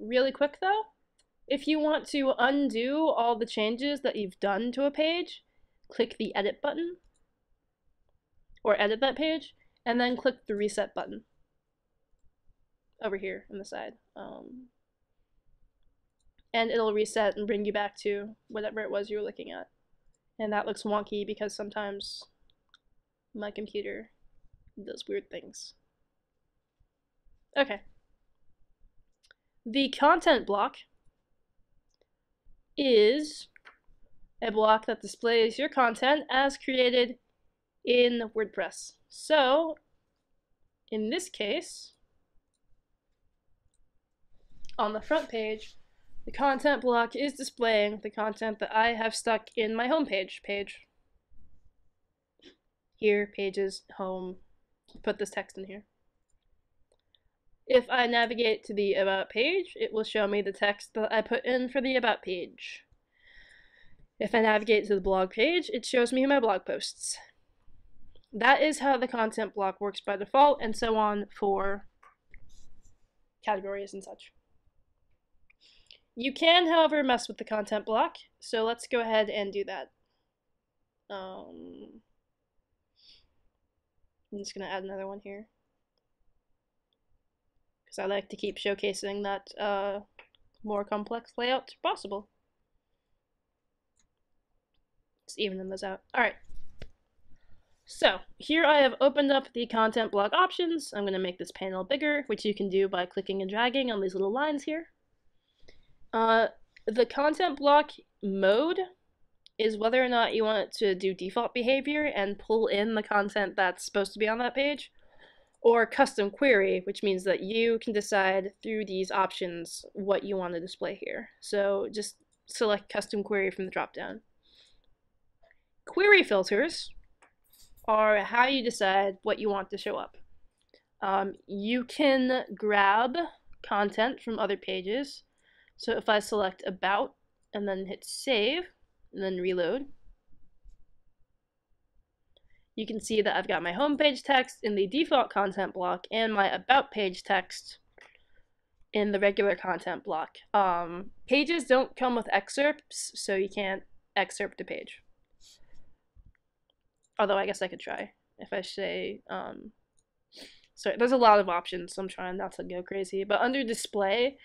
Really quick though, if you want to undo all the changes that you've done to a page, click the edit button, or edit that page, and then click the reset button over here on the side. And it'll reset and bring you back to whatever it was you were looking at. And that looks wonky because sometimes my computer does weird things. Okay. The content block is a block that displays your content as created in WordPress. So, in this case, on the front page, the content block is displaying the content that I have stuck in my homepage page. Here, pages, home, put this text in here. If I navigate to the About page, it will show me the text that I put in for the About page. If I navigate to the blog page, it shows me my blog posts. That is how the content block works by default, and so on for categories and such. You can, however, mess with the content block, so let's go ahead and do that. I'm just going to add another one here, because I like to keep showcasing that more complex layout possible. Just evening those out. Alright. So, here I have opened up the content block options. I'm going to make this panel bigger, which you can do by clicking and dragging on these little lines here. The content block mode is whether or not you want it to do default behavior and pull in the content that's supposed to be on that page, or custom query, which means that you can decide through these options what you want to display here. So just select custom query from the dropdown. Query filters are how you decide what you want to show up. You can grab content from other pages. So if I select about and then hit save and then reload, you can see that I've got my homepage text in the default content block and my about page text in the regular content block. Pages don't come with excerpts, so you can't excerpt a page. Although I guess I could try. If I say, sorry, there's a lot of options, so I'm trying not to go crazy. But under display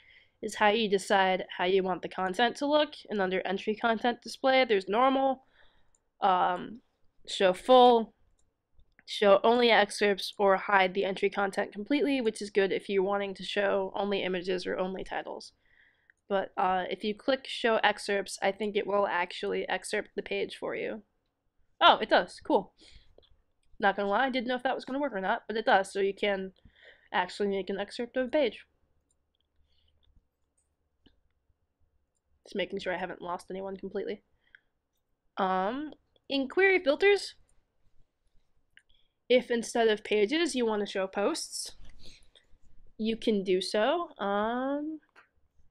is how you decide how you want the content to look. And under entry content display, there's normal, show full, show only excerpts, or hide the entry content completely, which is good if you're wanting to show only images or only titles. But if you click show excerpts, I think it will actually excerpt the page for you. Oh, it does. Cool. Not gonna lie, I didn't know if that was gonna work or not, but it does, so you can actually make an excerpt of a page. Just making sure I haven't lost anyone completely. In query filters, if instead of pages you want to show posts, you can do so.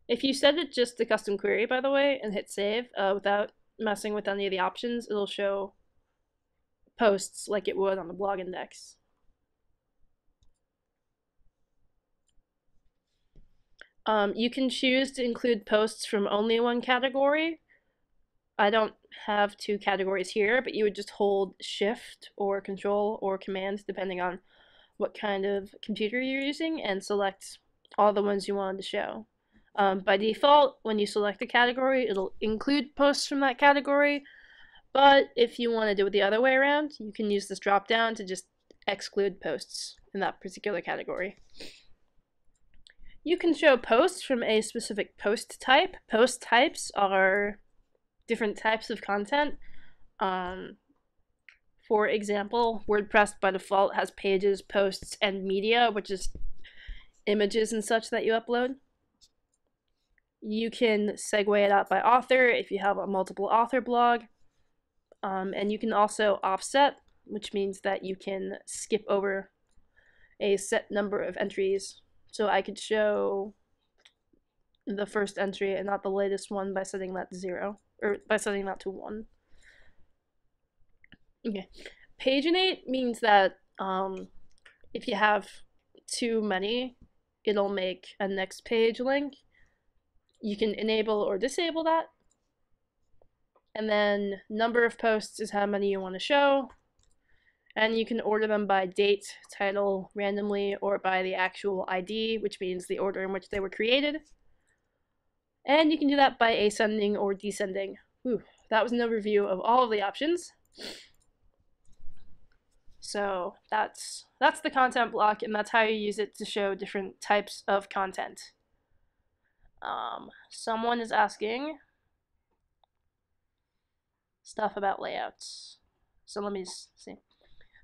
If you set it just to custom query, by the way, and hit save without messing with any of the options, it'll show posts like it would on the blog index. You can choose to include posts from only one category. I don't have two categories here, but you would just hold Shift or Control or Command, depending on what kind of computer you're using, and select all the ones you wanted to show. By default, when you select a category, it'll include posts from that category, but if you want to do it the other way around, you can use this drop down to just exclude posts in that particular category. You can show posts from a specific post type. Post types are different types of content. For example, WordPress by default has pages, posts, and media, which is images and such that you upload. You can segue it out by author if you have a multiple author blog. And you can also offset, which means that you can skip over a set number of entries. So I could show the first entry and not the latest one by setting that to 0, or by setting that to 1. Okay. Paginate means that if you have too many, it'll make a next page link. You can enable or disable that. And then number of posts is how many you want to show. And you can order them by date, title, randomly, or by the actual ID, which means the order in which they were created. And you can do that by ascending or descending. Whew, that was an overview of all of the options. So that's the content block, and that's how you use it to show different types of content. Someone is asking stuff about layouts. So let me see.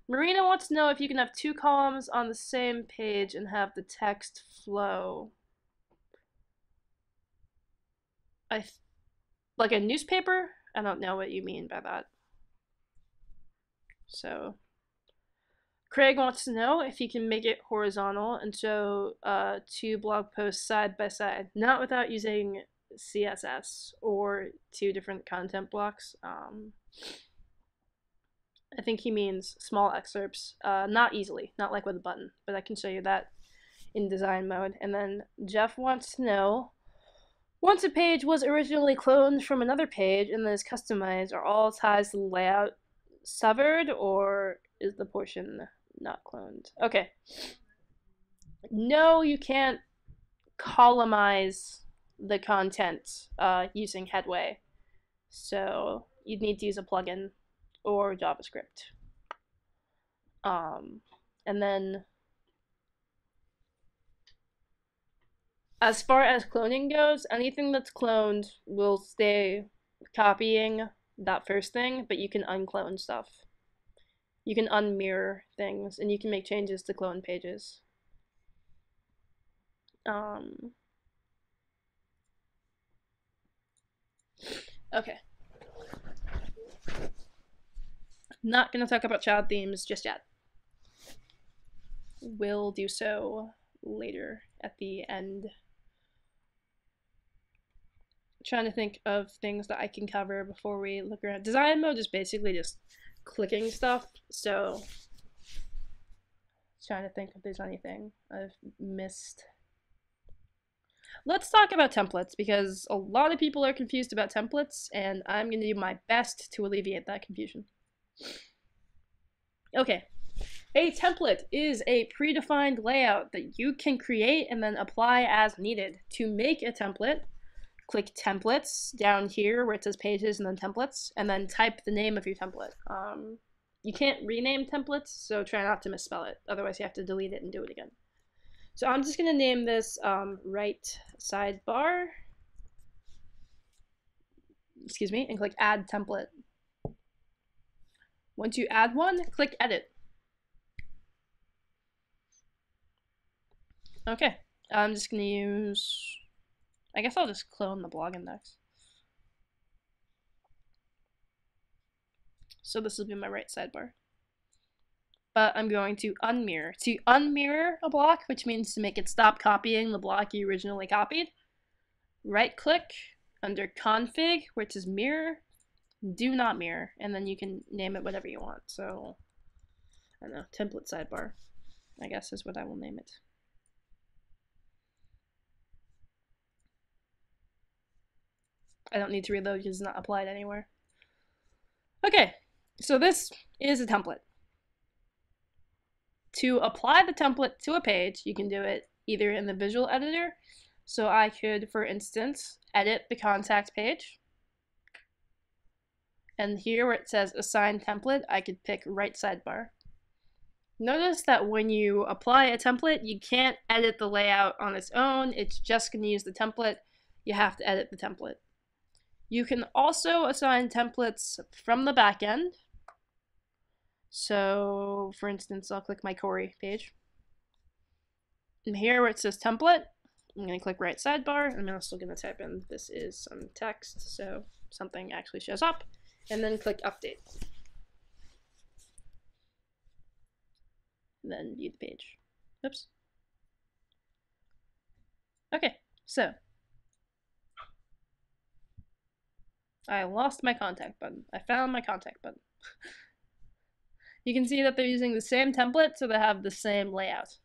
Marina wants to know if you can have 2 columns on the same page and have the text flow. Like a newspaper? I don't know what you mean by that. So Craig wants to know if you can make it horizontal and show 2 blog posts side by side, not without using CSS or 2 different content blocks. I think he means small excerpts, not easily, not like with a button, but I can show you that in design mode. And then Jeff wants to know, once a page was originally cloned from another page and then is customized, are all ties to the layout severed, or is the portion not cloned? Okay. No, you can't columnize the content using Headway. So you'd need to use a plugin or JavaScript. And then as far as cloning goes, anything that's cloned will stay copying that first thing, but you can unclone stuff. You can unmirror things, and you can make changes to clone pages. Okay. Not gonna talk about child themes just yet. Will do so later at the end. Trying to think of things that I can cover before we look around. Design mode is basically just clicking stuff, so trying to think if there's anything I've missed. Let's talk about templates, because a lot of people are confused about templates, and I'm going to do my best to alleviate that confusion. Okay, a template is a predefined layout that you can create and then apply as needed. To make a template, click templates down here where it says pages and then templates, and then type the name of your template. You can't rename templates, so try not to misspell it. Otherwise you have to delete it and do it again. So I'm just gonna name this right sidebar, excuse me, and click add template. Once you add one, click edit. Okay, I'm just gonna use, I guess I'll just clone the blog index. So this will be my right sidebar. But I'm going to unmirror. To unmirror a block, which means to make it stop copying the block you originally copied, right click under config, which is mirror, do not mirror, and then you can name it whatever you want. So, I don't know, template sidebar, I guess is what I will name it. I don't need to reload because it's not applied anywhere. Okay, so this is a template. To apply the template to a page, you can do it either in the visual editor. So I could, for instance, edit the contact page. And here where it says assign template, I could pick right sidebar. Notice that when you apply a template, you can't edit the layout on its own. It's just going to use the template. You have to edit the template. You can also assign templates from the back end. So, for instance, I'll click my Corey page. And here where it says template, I'm going to click right sidebar, and I'm still going to type in this is some text, so something actually shows up, and then click update. And then view the page. Oops. Okay, so I lost my contact button. I found my contact button. You can see that they're using the same template, so they have the same layout.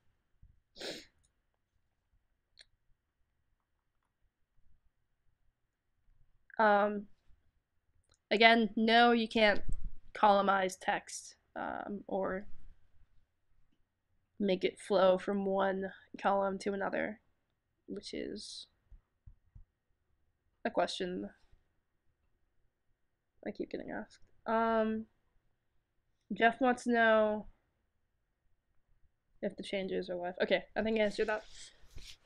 Again, no, you can't columnize text or make it flow from one column to another, which is a question I keep getting asked. Jeff wants to know if the changes are live. Okay, I think I answered that.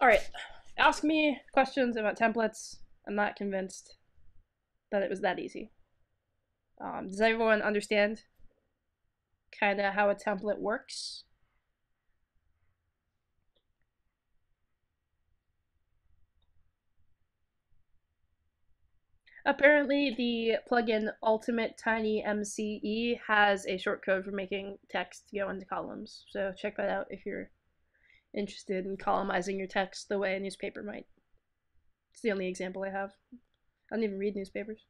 Alright, ask me questions about templates. I'm not convinced that it was that easy. Does everyone understand kind of how a template works? Apparently, the plugin Ultimate Tiny MCE has a shortcode for making text go into columns. So check that out if you're interested in columnizing your text the way a newspaper might. It's the only example I have. I don't even read newspapers.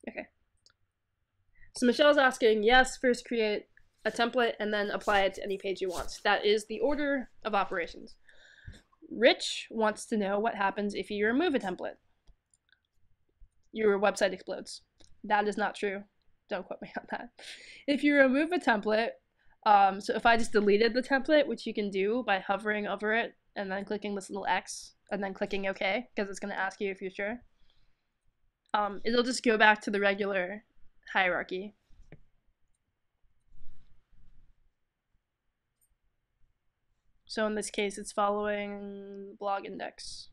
Okay. So Michelle's asking, yes, first create a template and then apply it to any page you want. That is the order of operations. Rich wants to know what happens if you remove a template. Your website explodes. That is not true. Don't quote me on that. If you remove a template, so if I just deleted the template, which you can do by hovering over it and then clicking this little X and then clicking OK, because it's going to ask you if you're sure, it'll just go back to the regular hierarchy. So in this case, it's following blog index.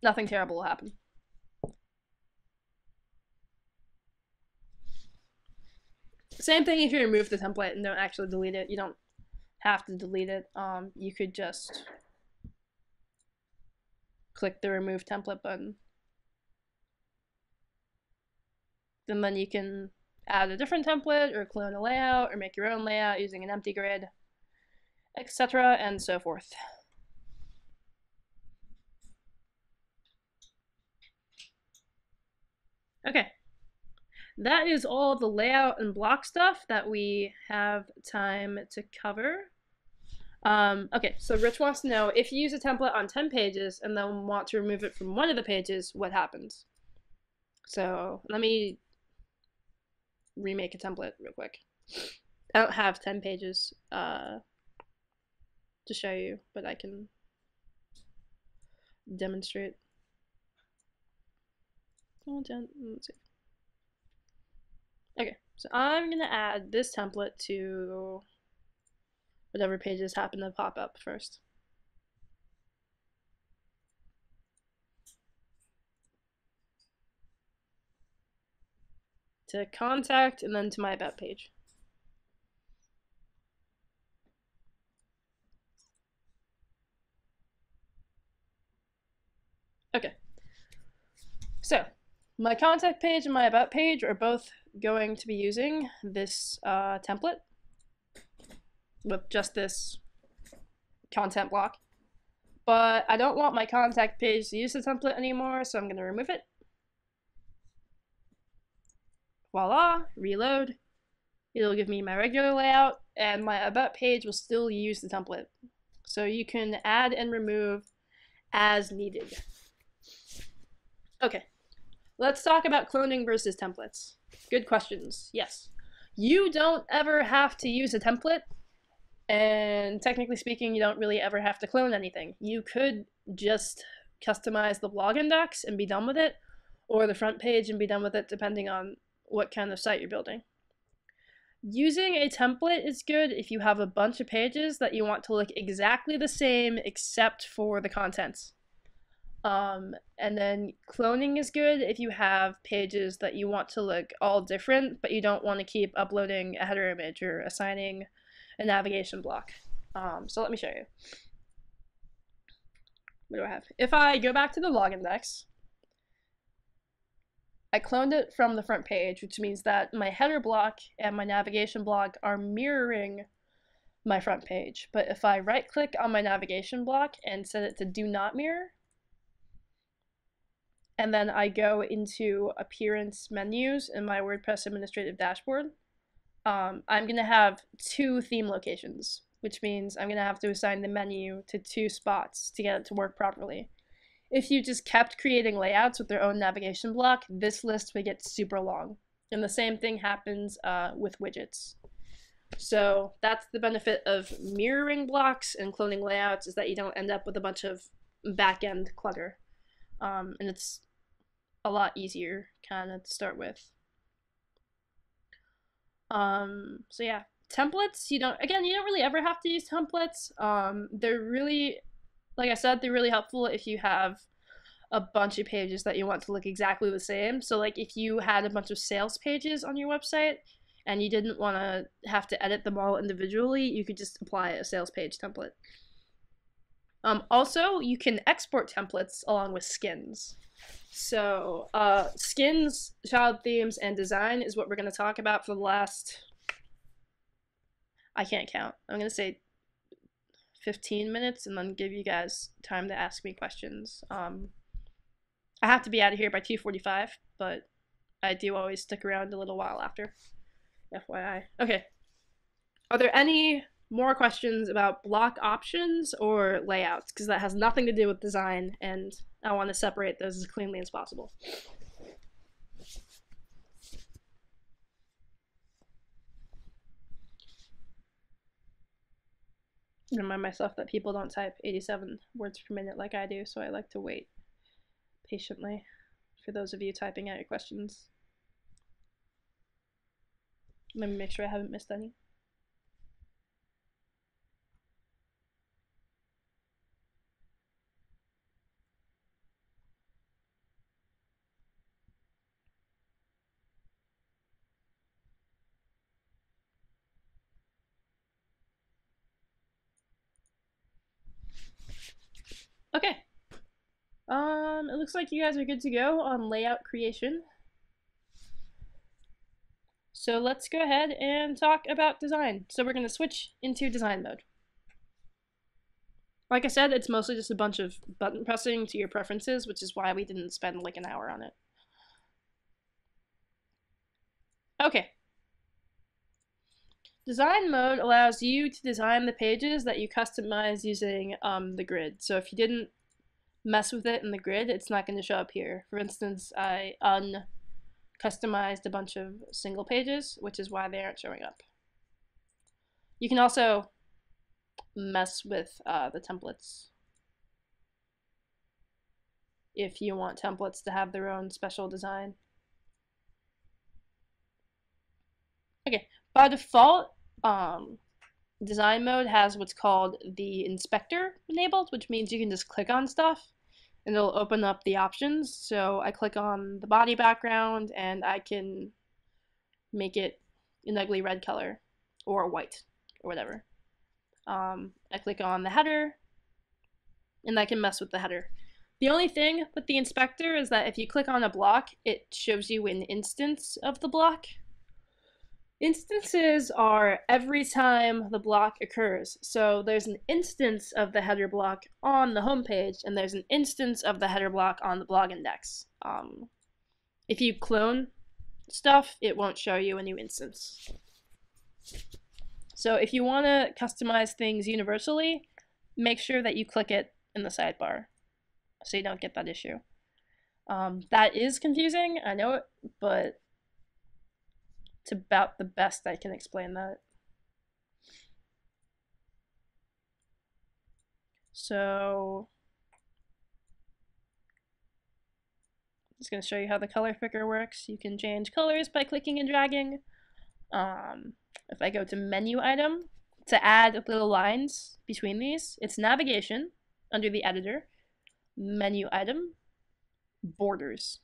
Nothing terrible will happen. Same thing if you remove the template and don't actually delete it. You don't have to delete it. You could just click the remove template button. And then you can add a different template or clone a layout or make your own layout using an empty grid, etc. and so forth. Okay, that is all the layout and block stuff that we have time to cover. Okay, so Rich wants to know, if you use a template on 10 pages and then want to remove it from one of the pages, what happens? So let me remake a template real quick. I don't have 10 pages to show you, but I can demonstrate. Content, let's see. Okay, so I'm gonna add this template to whatever pages happen to pop up first. To contact and then to my about page. Okay, so my contact page and my about page are both going to be using this template with just this content block. But I don't want my contact page to use the template anymore, so I'm going to remove it. Voila, reload. It'll give me my regular layout, and my about page will still use the template. So you can add and remove as needed. Okay, let's talk about cloning versus templates. Good questions, yes. You don't ever have to use a template, and technically speaking, you don't really ever have to clone anything. You could just customize the blog index and be done with it, or the front page and be done with it, depending on what kind of site you're building. Using a template is good if you have a bunch of pages that you want to look exactly the same except for the contents. And then cloning is good if you have pages that you want to look all different, but you don't want to keep uploading a header image or assigning a navigation block. So let me show you. What do I have? If I go back to the blog index, I cloned it from the front page, which means that my header block and my navigation block are mirroring my front page. But if I right click on my navigation block and set it to do not mirror, and then I go into appearance menus in my WordPress administrative dashboard, I'm going to have two theme locations, which means I'm going to have to assign the menu to two spots to get it to work properly. If you just kept creating layouts with their own navigation block, this list would get super long. And the same thing happens with widgets. So that's the benefit of mirroring blocks and cloning layouts, is that you don't end up with a bunch of back-end clutter. And it's a lot easier kind of to start with. So yeah, templates, you don't really ever have to use templates. They're really, like I said, they're really helpful if you have a bunch of pages that you want to look exactly the same. So like if you had a bunch of sales pages on your website and you didn't want to have to edit them all individually, you could just apply a sales page template. Also, you can export templates along with skins. So skins, child themes, and design is what we're going to talk about for the last, I can't count, I'm going to say 15 minutes, and then give you guys time to ask me questions. I have to be out of here by 2:45, but I do always stick around a little while after, FYI. Okay, are there any more questions about block options or layouts? Because that has nothing to do with design, and I want to separate those as cleanly as possible. Remind myself that people don't type 87 words per minute like I do, so I like to wait patiently for those of you typing out your questions. Let me make sure I haven't missed any. Okay. It looks like you guys are good to go on layout creation. So let's go ahead and talk about design. So we're going to switch into design mode. Like I said, it's mostly just a bunch of button pressing to your preferences, which is why we didn't spend like an hour on it. Okay. Design mode allows you to design the pages that you customize using the grid. So if you didn't mess with it in the grid, it's not going to show up here. For instance, I customized a bunch of single pages, which is why they aren't showing up. You can also mess with the templates if you want templates to have their own special design. Okay, by default, design mode has what's called the inspector enabled, which means you can just click on stuff and it'll open up the options. So I click on the body background and I can make it an ugly red color or white or whatever. I click on the header and I can mess with the header. The only thing with the inspector is that if you click on a block, it shows you an instance of the block. Instances are every time the block occurs. So there's an instance of the header block on the home page, and there's an instance of the header block on the blog index. If you clone stuff, it won't show you a new instance. So if you want to customize things universally, make sure that you click it in the sidebar so you don't get that issue. That is confusing, I know it, but it's about the best I can explain that. So I'm just going to show you how the color picker works. You can change colors by clicking and dragging. If I go to menu item, to add little lines between these, it's navigation under the editor, menu item, borders.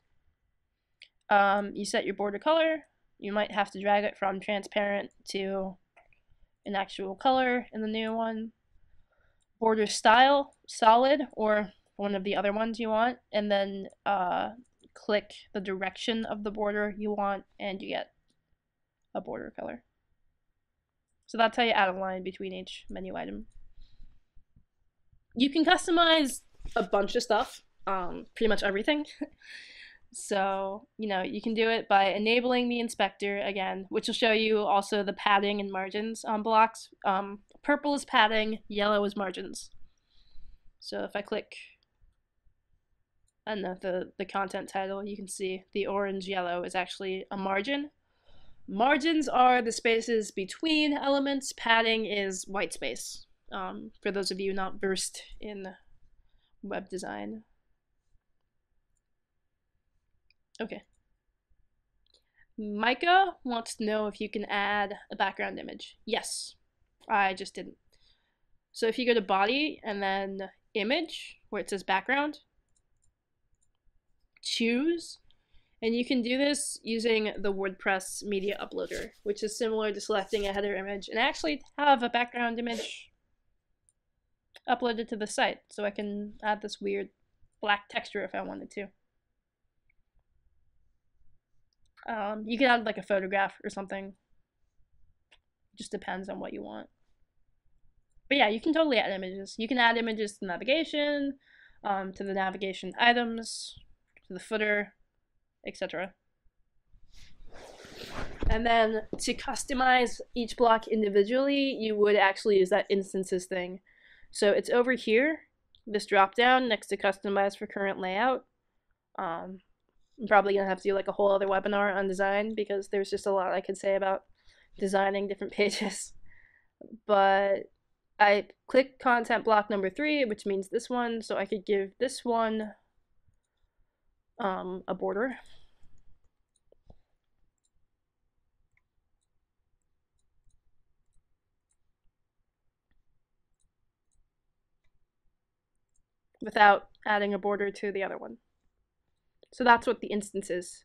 You set your border color. You might have to drag it from transparent to an actual color in the new one. Border style, solid, or one of the other ones you want, and then click the direction of the border you want, and you get a border color. So that's how you add a line between each menu item. You can customize a bunch of stuff, pretty much everything. So, you can do it by enabling the inspector again, which will show you also the padding and margins on blocks. Purple is padding, yellow is margins. So if I click, I don't know, the content title, you can see the orange yellow is actually a margin. Margins are the spaces between elements. Padding is white space, for those of you not versed in web design. Okay. Micah wants to know if you can add a background image. Yes, I just didn't. So if you go to body and then image, where it says background, choose, and you can do this using the WordPress media uploader, which is similar to selecting a header image and actually have a background image uploaded to the site. So I can add this weird black texture if I wanted to. You can add like a photograph or something. Just depends on what you want. But yeah, you can totally add images. You can add images to navigation, to the navigation items, to the footer, etc. And then to customize each block individually, you would actually use that instances thing. So it's over here, this drop down next to customize for current layout. I'm probably gonna have to do like a whole other webinar on design because there's just a lot I could say about designing different pages. But I click content block number 3, which means this one, so I could give this one a border. Without adding a border to the other one. So that's what the instances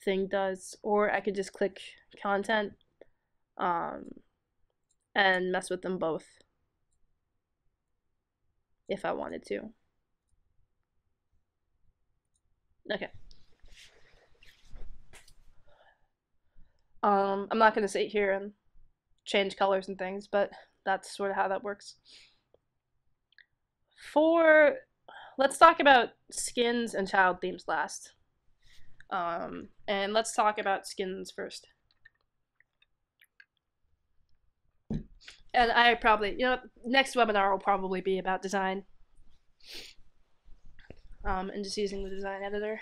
thing does. Or I could just click content and mess with them both if I wanted to. Okay. I'm not going to sit here and change colors and things, but that's sort of how that works. Let's talk about skins and child themes last. And let's talk about skins first. And I probably, next webinar will probably be about design. And just using the design editor.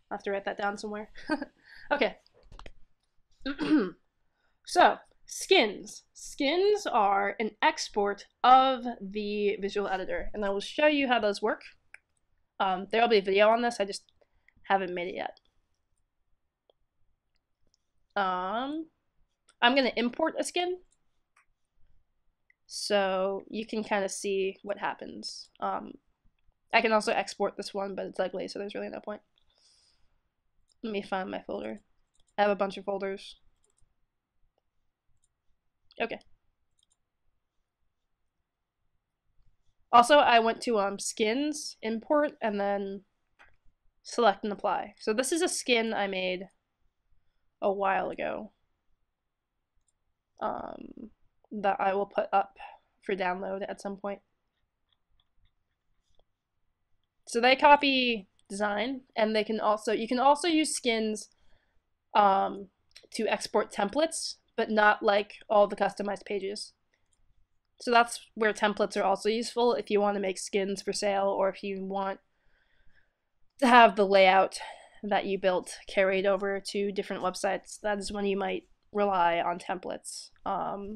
I'll have to write that down somewhere. Okay. So, skins. Skins are an export of the visual editor, and I will show you how those work. There will be a video on this, I just haven't made it yet. I'm going to import a skin, so you can kind of see what happens. I can also export this one, but it's ugly, so there's really no point. Let me find my folder. I have a bunch of folders. Okay. Also, I went to skins, import, and then select and apply. So this is a skin I made a while ago that I will put up for download at some point. So they copy design, and you can also use skins to export templates, but not like all the customized pages. So that's where templates are also useful if you want to make skins for sale, or if you want to have the layout that you built carried over to different websites. That is when you might rely on templates. But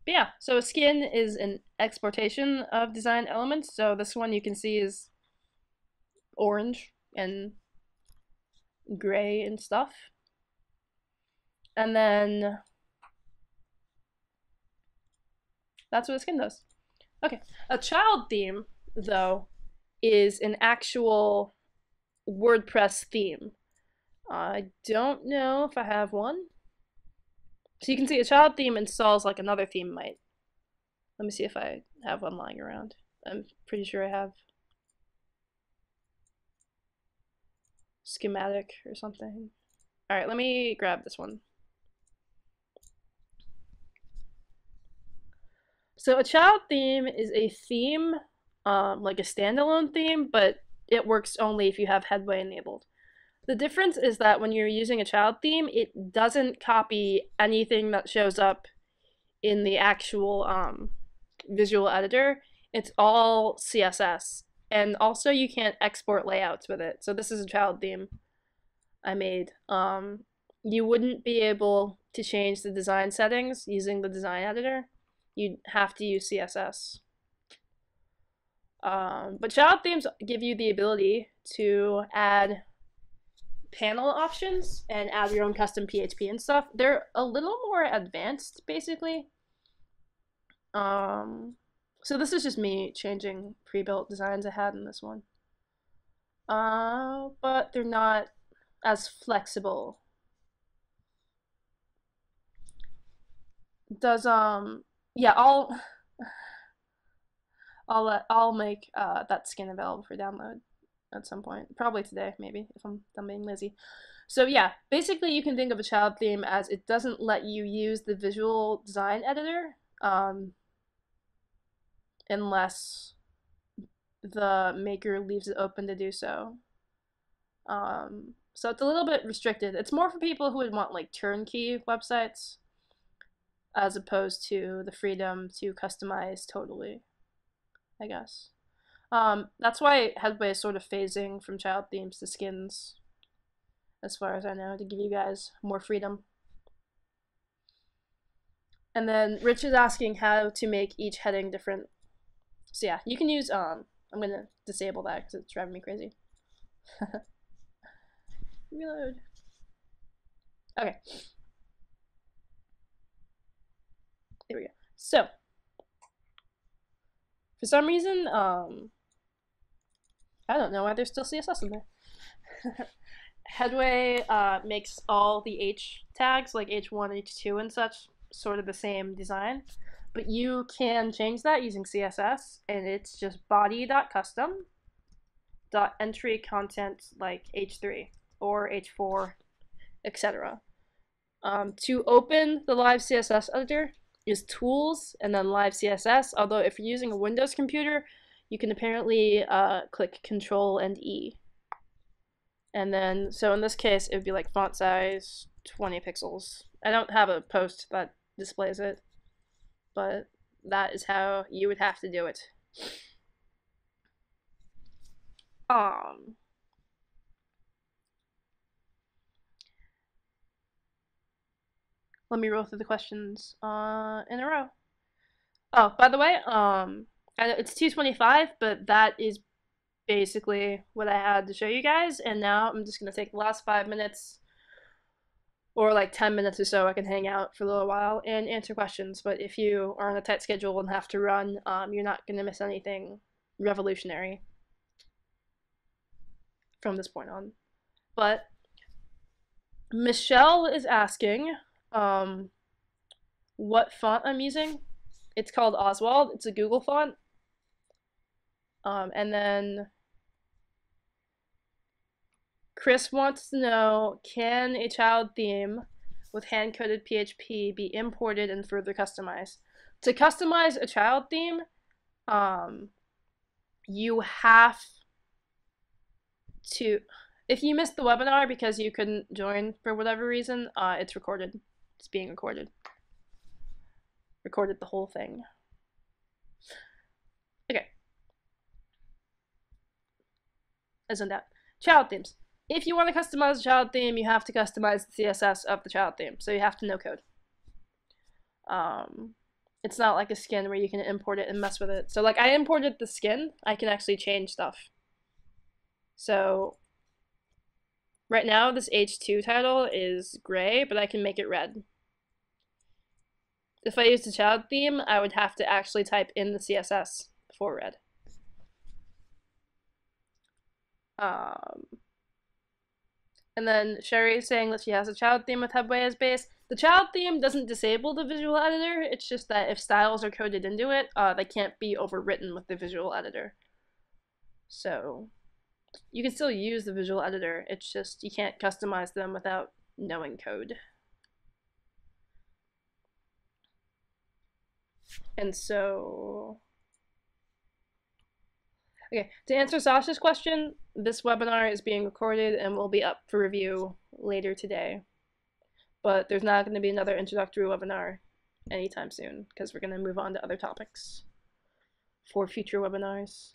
yeah, so a skin is an exportation of design elements. So this one you can see is orange and gray and stuff. And then that's what a skin does. Okay, a child theme, though, is an actual WordPress theme. I don't know if I have one. So you can see a child theme installs like another theme might. Let me see if I have one lying around. I'm pretty sure I have. Schematic or something. Alright, let me grab this one. So a child theme is a theme, like a standalone theme, but it works only if you have Headway enabled. The difference is that when you're using a child theme, it doesn't copy anything that shows up in the actual visual editor. It's all CSS. And also you can't export layouts with it. So this is a child theme I made. You wouldn't be able to change the design settings using the design editor. You'd have to use CSS. But child themes give you the ability to add panel options and add your own custom PHP and stuff. They're a little more advanced, basically. So this is just me changing pre-built designs I had in this one. But they're not as flexible. Does yeah, I'll make that skin available for download at some point, probably today, maybe, if I'm done being lazy. So yeah, basically you can think of a child theme as it doesn't let you use the visual design editor unless the maker leaves it open to do so. So it's a little bit restricted. It's more for people who would want like turnkey websites as opposed to the freedom to customize totally, I guess. That's why Headway is sort of phasing from child themes to skins, as far as I know, to give you guys more freedom. And then Rich is asking how to make each heading different. So yeah, you can use, I'm gonna disable that because it's driving me crazy. Reload. Okay. There we go. So, for some reason, I don't know why there's still CSS in there. Headway makes all the H tags, like H1, H2, and such, sort of the same design, but you can change that using CSS, and it's just body.custom.entry content like H3 or H4, etc. To open the live CSS editor is tools and then live CSS, although if you're using a Windows computer, you can apparently click Control and E. And then, so in this case, it would be like font size 20 pixels. I don't have a post that displays it, but that is how you would have to do it. Let me roll through the questions in a row. Oh, by the way, it's 2:25, but that is basically what I had to show you guys, and now I'm just gonna take the last 5 minutes or like 10 minutes or so. I can hang out for a little while and answer questions, but if you are on a tight schedule and have to run, you're not gonna miss anything revolutionary from this point on. But Michelle is asking what font I'm using. It's called Oswald. It's a Google font. And then Chris wants to know, can a child theme with hand-coded PHP be imported and further customized? To customize a child theme, you have to, if you missed the webinar because you couldn't join for whatever reason, it's recorded. It's being recorded. Recorded the whole thing. Okay. As in that. Child themes. If you want to customize a child theme, you have to customize the CSS of the child theme. So you have to know code. It's not like a skin where you can import it and mess with it. So like I imported the skin, I can actually change stuff. So right now this H2 title is gray, but I can make it red. If I used a child theme, I would have to actually type in the CSS for red. And then Sherry is saying that she has a child theme with Headway as base. The child theme doesn't disable the visual editor. It's just that if styles are coded into it, they can't be overwritten with the visual editor. So you can still use the visual editor. It's just you can't customize them without knowing code. And so, okay, to answer Sasha's question, this webinar is being recorded and will be up for review later today. But there's not going to be another introductory webinar anytime soon because we're going to move on to other topics for future webinars.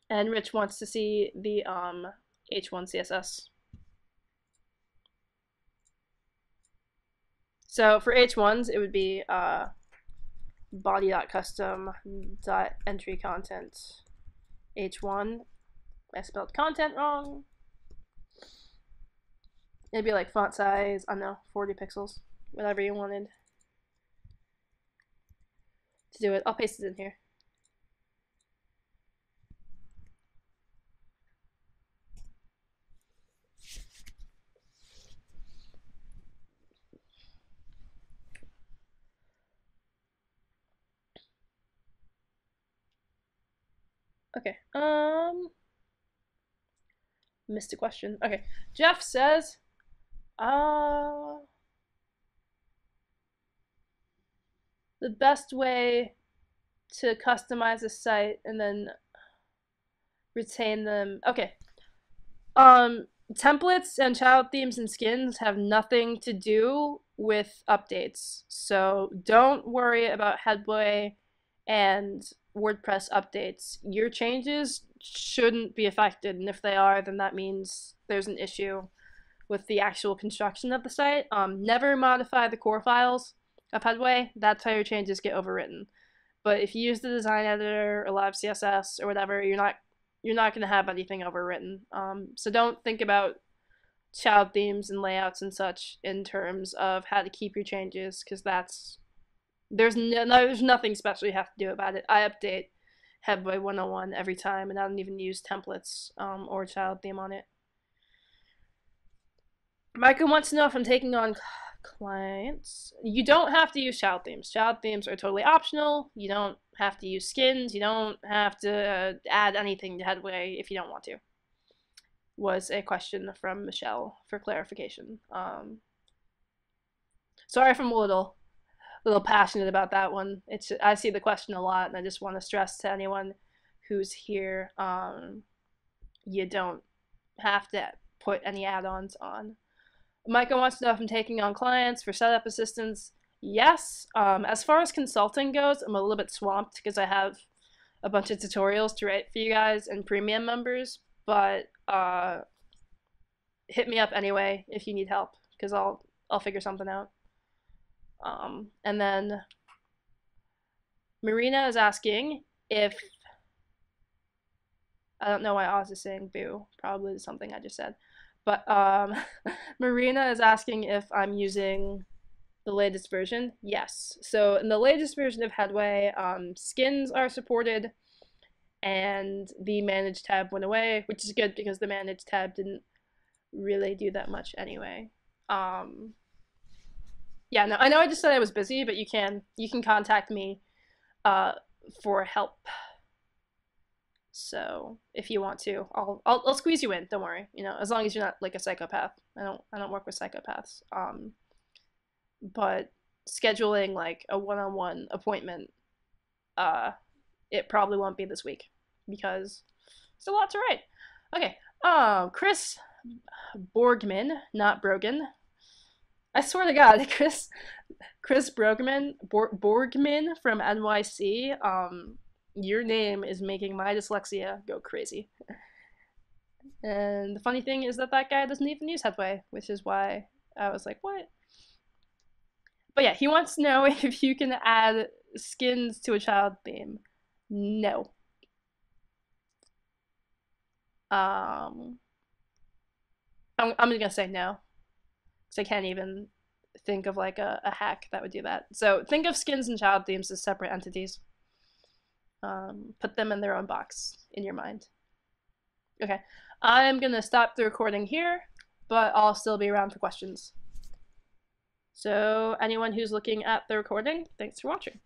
And Rich wants to see the H1 CSS. So for H1s, it would be body.custom.entry content H1. I spelled content wrong. It'd be like font size, I don't know, 40 pixels, whatever you wanted to do it. I'll paste it in here. Okay, missed a question. Okay, Jeff says, the best way to customize a site and then retain them. Okay, templates and child themes and skins have nothing to do with updates, so don't worry about Headway and WordPress updates. Your changes shouldn't be affected, and if they are, then that means there's an issue with the actual construction of the site. Never modify the core files of Headway. That's how your changes get overwritten. But if you use the design editor or live CSS or whatever, you're not going to have anything overwritten. So don't think about child themes and layouts and such in terms of how to keep your changes, because there's nothing special you have to do about it. I update Headway 101 every time, and I don't even use templates or child theme on it. Michael wants to know if I'm taking on clients. You don't have to use child themes. Child themes are totally optional. You don't have to use skins. You don't have to add anything to Headway if you don't want to. Was a question from Michelle for clarification. Sorry if I'm a little passionate about that one. I see the question a lot, and I just want to stress to anyone who's here, you don't have to put any add-ons on. Micah wants to know if I'm taking on clients for setup assistance. Yes. As far as consulting goes, I'm a little bit swamped because I have a bunch of tutorials to write for you guys and premium members, but hit me up anyway if you need help, because I'll figure something out. And then Marina is asking if, I don't know why Oz is saying boo, probably something I just said, but Marina is asking if I'm using the latest version. Yes. So in the latest version of Headway, skins are supported, and the manage tab went away, which is good because the manage tab didn't really do that much anyway. Yeah, no, I know I just said I was busy, but you can contact me for help. So if you want to, I'll squeeze you in. Don't worry. You know, as long as you're not like a psychopath. I don't work with psychopaths. But scheduling like a one-on-one appointment, it probably won't be this week because it's a lot to write. Okay. Chris Borgman, not Brogan. I swear to God, Chris Borgman from NYC. Your name is making my dyslexia go crazy. And the funny thing is that guy doesn't even use Headway, which is why I was like, what? But yeah, he wants to know if you can add skins to a child theme. No. I'm just gonna say no, because I can't even think of like a hack that would do that. So think of skins and child themes as separate entities. Put them in their own box in your mind. Okay, I'm gonna stop the recording here, but I'll still be around for questions. So anyone who's looking at the recording, thanks for watching.